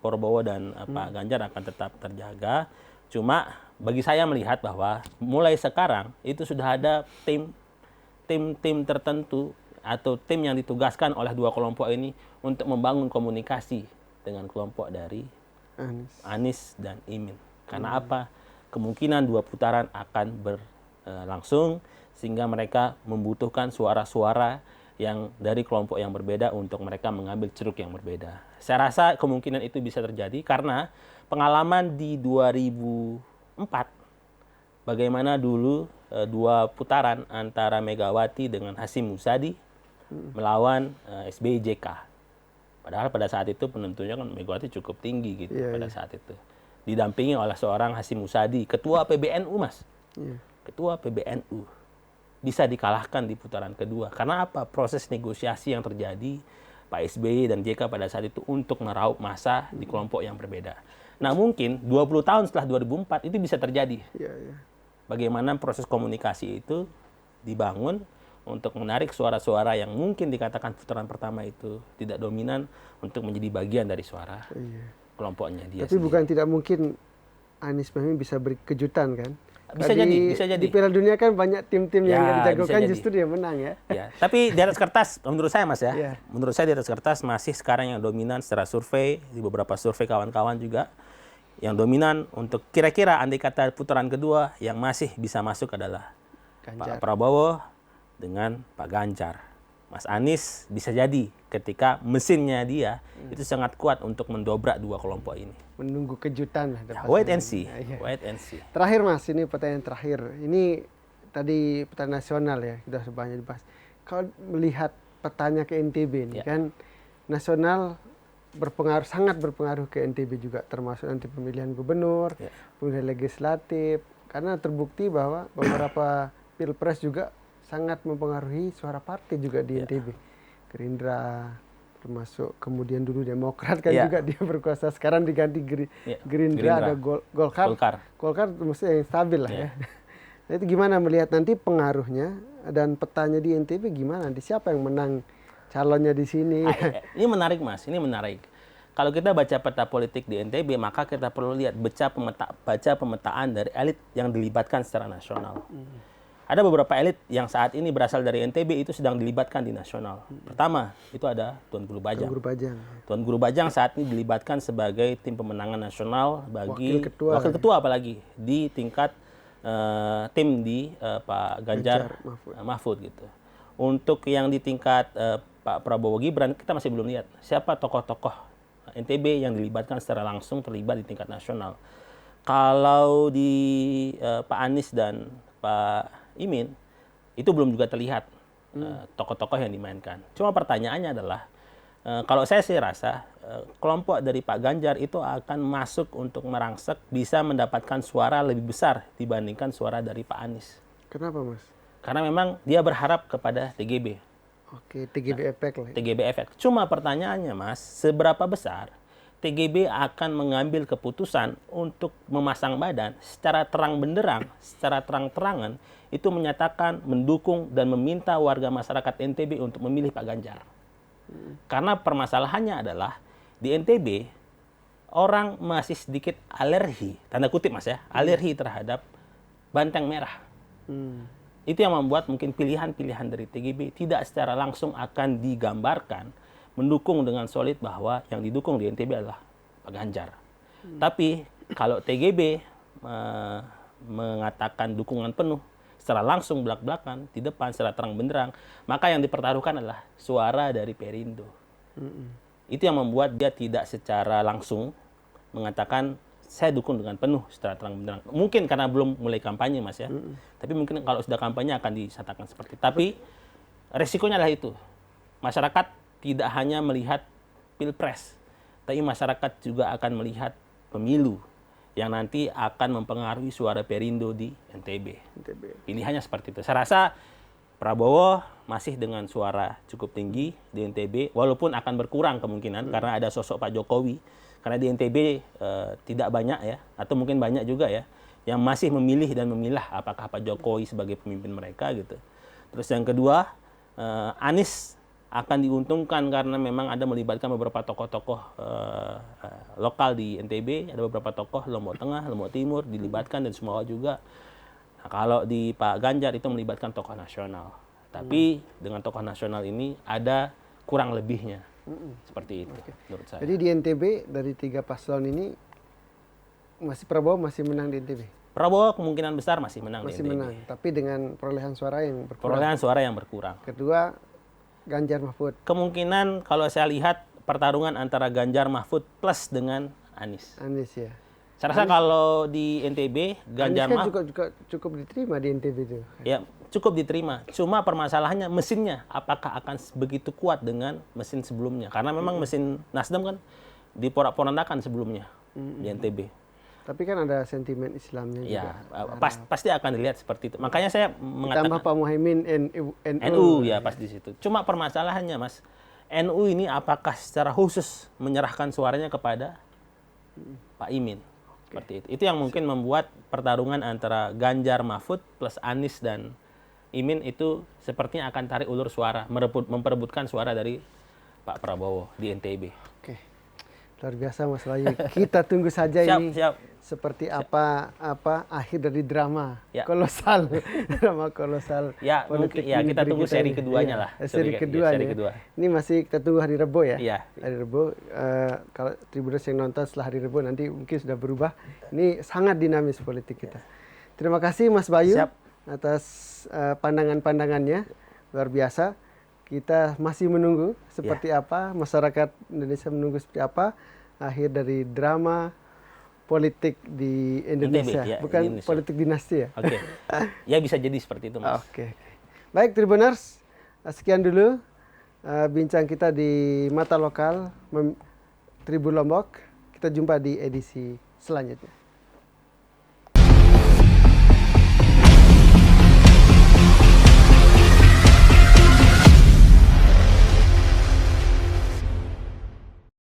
Prabowo dan Pak Ganjar akan tetap terjaga. Cuma bagi saya melihat bahwa mulai sekarang itu sudah ada tim tertentu atau tim yang ditugaskan oleh dua kelompok ini untuk membangun komunikasi dengan kelompok dari Anies dan Imin. Karena apa? Kemungkinan dua putaran akan berlangsung sehingga mereka membutuhkan suara-suara yang dari kelompok yang berbeda untuk mereka mengambil ceruk yang berbeda. Saya rasa kemungkinan itu bisa terjadi karena pengalaman di 2004, bagaimana dulu dua putaran antara Megawati dengan Hasyim Muzadi melawan SBY JK. Padahal pada saat itu penentunya kan Megawati cukup tinggi gitu pada saat itu. Didampingi oleh seorang Hasyim Muzadi, ketua PBNU Mas. Ketua PBNU. Bisa dikalahkan di putaran kedua. Karena apa? Proses negosiasi yang terjadi Pak SBY dan JK pada saat itu untuk meraup massa di kelompok yang berbeda. Nah mungkin 20 tahun setelah 2004 itu bisa terjadi. Bagaimana proses komunikasi itu dibangun untuk menarik suara-suara yang mungkin dikatakan putaran pertama itu tidak dominan untuk menjadi bagian dari suara kelompoknya dia. Tapi bukan tidak mungkin Anies Mohaimin bisa beri kejutan kan? Bisa jadi. Di Piala Dunia kan banyak tim-tim yang nggak dijagokan justru dia menang ya. Tapi di atas kertas, menurut saya Mas ya, menurut saya di atas kertas masih sekarang yang dominan secara survei, di beberapa survei kawan-kawan juga, yang dominan untuk kira-kira andai kata putaran kedua yang masih bisa masuk adalah Pak Prabowo dengan Pak Ganjar. Mas Anies bisa jadi ketika mesinnya dia itu sangat kuat untuk mendobrak dua kelompok ini. Menunggu kejutan lah. Wait and see. Wait and see. Terakhir Mas, ini pertanyaan terakhir. Ini tadi peta nasional ya, sudah banyak dibahas. Kalau melihat petanya ke NTB ini kan, nasional sangat berpengaruh ke NTB juga, termasuk nanti pemilihan gubernur, pemilihan legislatif. Karena terbukti bahwa beberapa pilpres juga sangat mempengaruhi suara partai juga di NTB. Gerindra, termasuk kemudian dulu Demokrat kan juga dia berkuasa. Sekarang diganti Gerindra, ada Golkar. Golkar maksudnya yang stabil lah ya. Nah, itu gimana melihat nanti pengaruhnya dan petanya di NTB gimana? Nanti siapa yang menang calonnya di sini? Ini menarik Mas, ini menarik. Kalau kita baca peta politik di NTB, maka kita perlu lihat baca pemetaan dari elit yang dilibatkan secara nasional. Ada beberapa elit yang saat ini berasal dari NTB itu sedang dilibatkan di nasional. Pertama, itu ada Tuan Guru Bajang. Tuan Guru Bajang saat ini dilibatkan sebagai tim pemenangan nasional bagi wakil ketua apalagi di tingkat tim di Pak Ganjar Mahfud gitu. Untuk yang di tingkat Pak Prabowo Gibran kita masih belum lihat siapa tokoh-tokoh NTB yang dilibatkan secara langsung terlibat di tingkat nasional. Kalau di Pak Anies dan Pak Imin itu belum juga terlihat tokoh-tokoh yang dimainkan. Cuma pertanyaannya adalah kalau saya sih rasa kelompok dari Pak Ganjar itu akan masuk untuk merangsek bisa mendapatkan suara lebih besar dibandingkan suara dari Pak Anies. Kenapa Mas? Karena memang dia berharap kepada TGB. Oke, TGB efek lah. TGB efek. Cuma pertanyaannya Mas, seberapa besar TGB akan mengambil keputusan untuk memasang badan secara terang benderang, secara terang-terangan itu menyatakan mendukung dan meminta warga masyarakat NTB untuk memilih Pak Ganjar. Karena permasalahannya adalah di NTB orang masih sedikit alergi, tanda kutip Mas ya, alergi terhadap banteng merah. Itu yang membuat mungkin pilihan-pilihan dari TGB tidak secara langsung akan digambarkan mendukung dengan solid bahwa yang didukung di NTB adalah Pak Ganjar. Tapi kalau TGB mengatakan dukungan penuh secara langsung belak-belakan di depan secara terang benderang, maka yang dipertaruhkan adalah suara dari Perindo. Itu yang membuat dia tidak secara langsung mengatakan saya dukung dengan penuh secara terang benderang. Mungkin karena belum mulai kampanye, Mas ya. Tapi mungkin kalau sudah kampanye akan disatakan seperti itu. Tapi resikonya adalah itu. Masyarakat tidak hanya melihat pilpres, tapi masyarakat juga akan melihat pemilu yang nanti akan mempengaruhi suara Perindo di NTB. Pilihannya seperti itu. Saya rasa Prabowo masih dengan suara cukup tinggi di NTB, walaupun akan berkurang kemungkinan karena ada sosok Pak Jokowi. Karena di NTB tidak banyak ya, atau mungkin banyak juga ya, yang masih memilih dan memilah apakah Pak Jokowi sebagai pemimpin mereka gitu. Terus yang kedua, Anies akan diuntungkan karena memang ada melibatkan beberapa tokoh-tokoh lokal di NTB, ada beberapa tokoh Lombok Tengah, Lombok Timur dilibatkan dan Sumbawa juga. Nah, kalau di Pak Ganjar itu melibatkan tokoh nasional. Tapi dengan tokoh nasional ini ada kurang lebihnya. Seperti itu menurut saya. Jadi di NTB dari 3 paslon ini Prabowo masih menang di NTB. Prabowo kemungkinan besar masih menang Masih di NTB. menang, tapi dengan perolehan suara yang berkurang. Perolehan suara yang berkurang. Kedua, Ganjar Mahfud. Kemungkinan kalau saya lihat pertarungan antara Ganjar Mahfud plus dengan Anies. Anies ya. Saya rasa kalau di NTB Ganjar Anies kan Mahfud juga cukup diterima di NTB itu. ya cukup diterima. Cuma permasalahannya mesinnya apakah akan begitu kuat dengan mesin sebelumnya? Karena memang mesin Nasdem kan diporak-porandakan sebelumnya di NTB. Tapi kan ada sentimen Islamnya Ya, juga. pasti akan dilihat seperti itu. Makanya saya mengatakan Tambah Pak Muhaimin NU ya pas di situ. Cuma permasalahannya Mas, NU ini apakah secara khusus menyerahkan suaranya kepada Pak Imin? Seperti itu. Itu yang mungkin membuat pertarungan antara Ganjar Mahfud plus Anies dan Imin itu sepertinya akan tarik ulur suara, memperebutkan suara dari Pak Prabowo di NTB. Oke. Luar biasa Mas Wahyu. Kita tunggu saja ini. Seperti apa akhir dari drama kolosal, drama kolosal politik ya, kita tunggu seri keduanya lah. Seri kedua. Ini masih kita tunggu hari Rebo ya. Hari Rebo, kalau Tribuners yang nonton setelah hari Rebo nanti mungkin sudah berubah. Ini sangat dinamis politik kita. Terima kasih Mas Bayu atas pandangan-pandangannya, luar biasa. Kita masih menunggu seperti apa, masyarakat Indonesia menunggu seperti apa akhir dari drama politik di Indonesia, NTB, bukan Indonesia. Politik dinasti ya. Oke. Ya bisa jadi seperti itu, Mas. Oke. Baik Tribuners, sekian dulu bincang kita di Mata Lokal Tribun Lombok. Kita jumpa di edisi selanjutnya.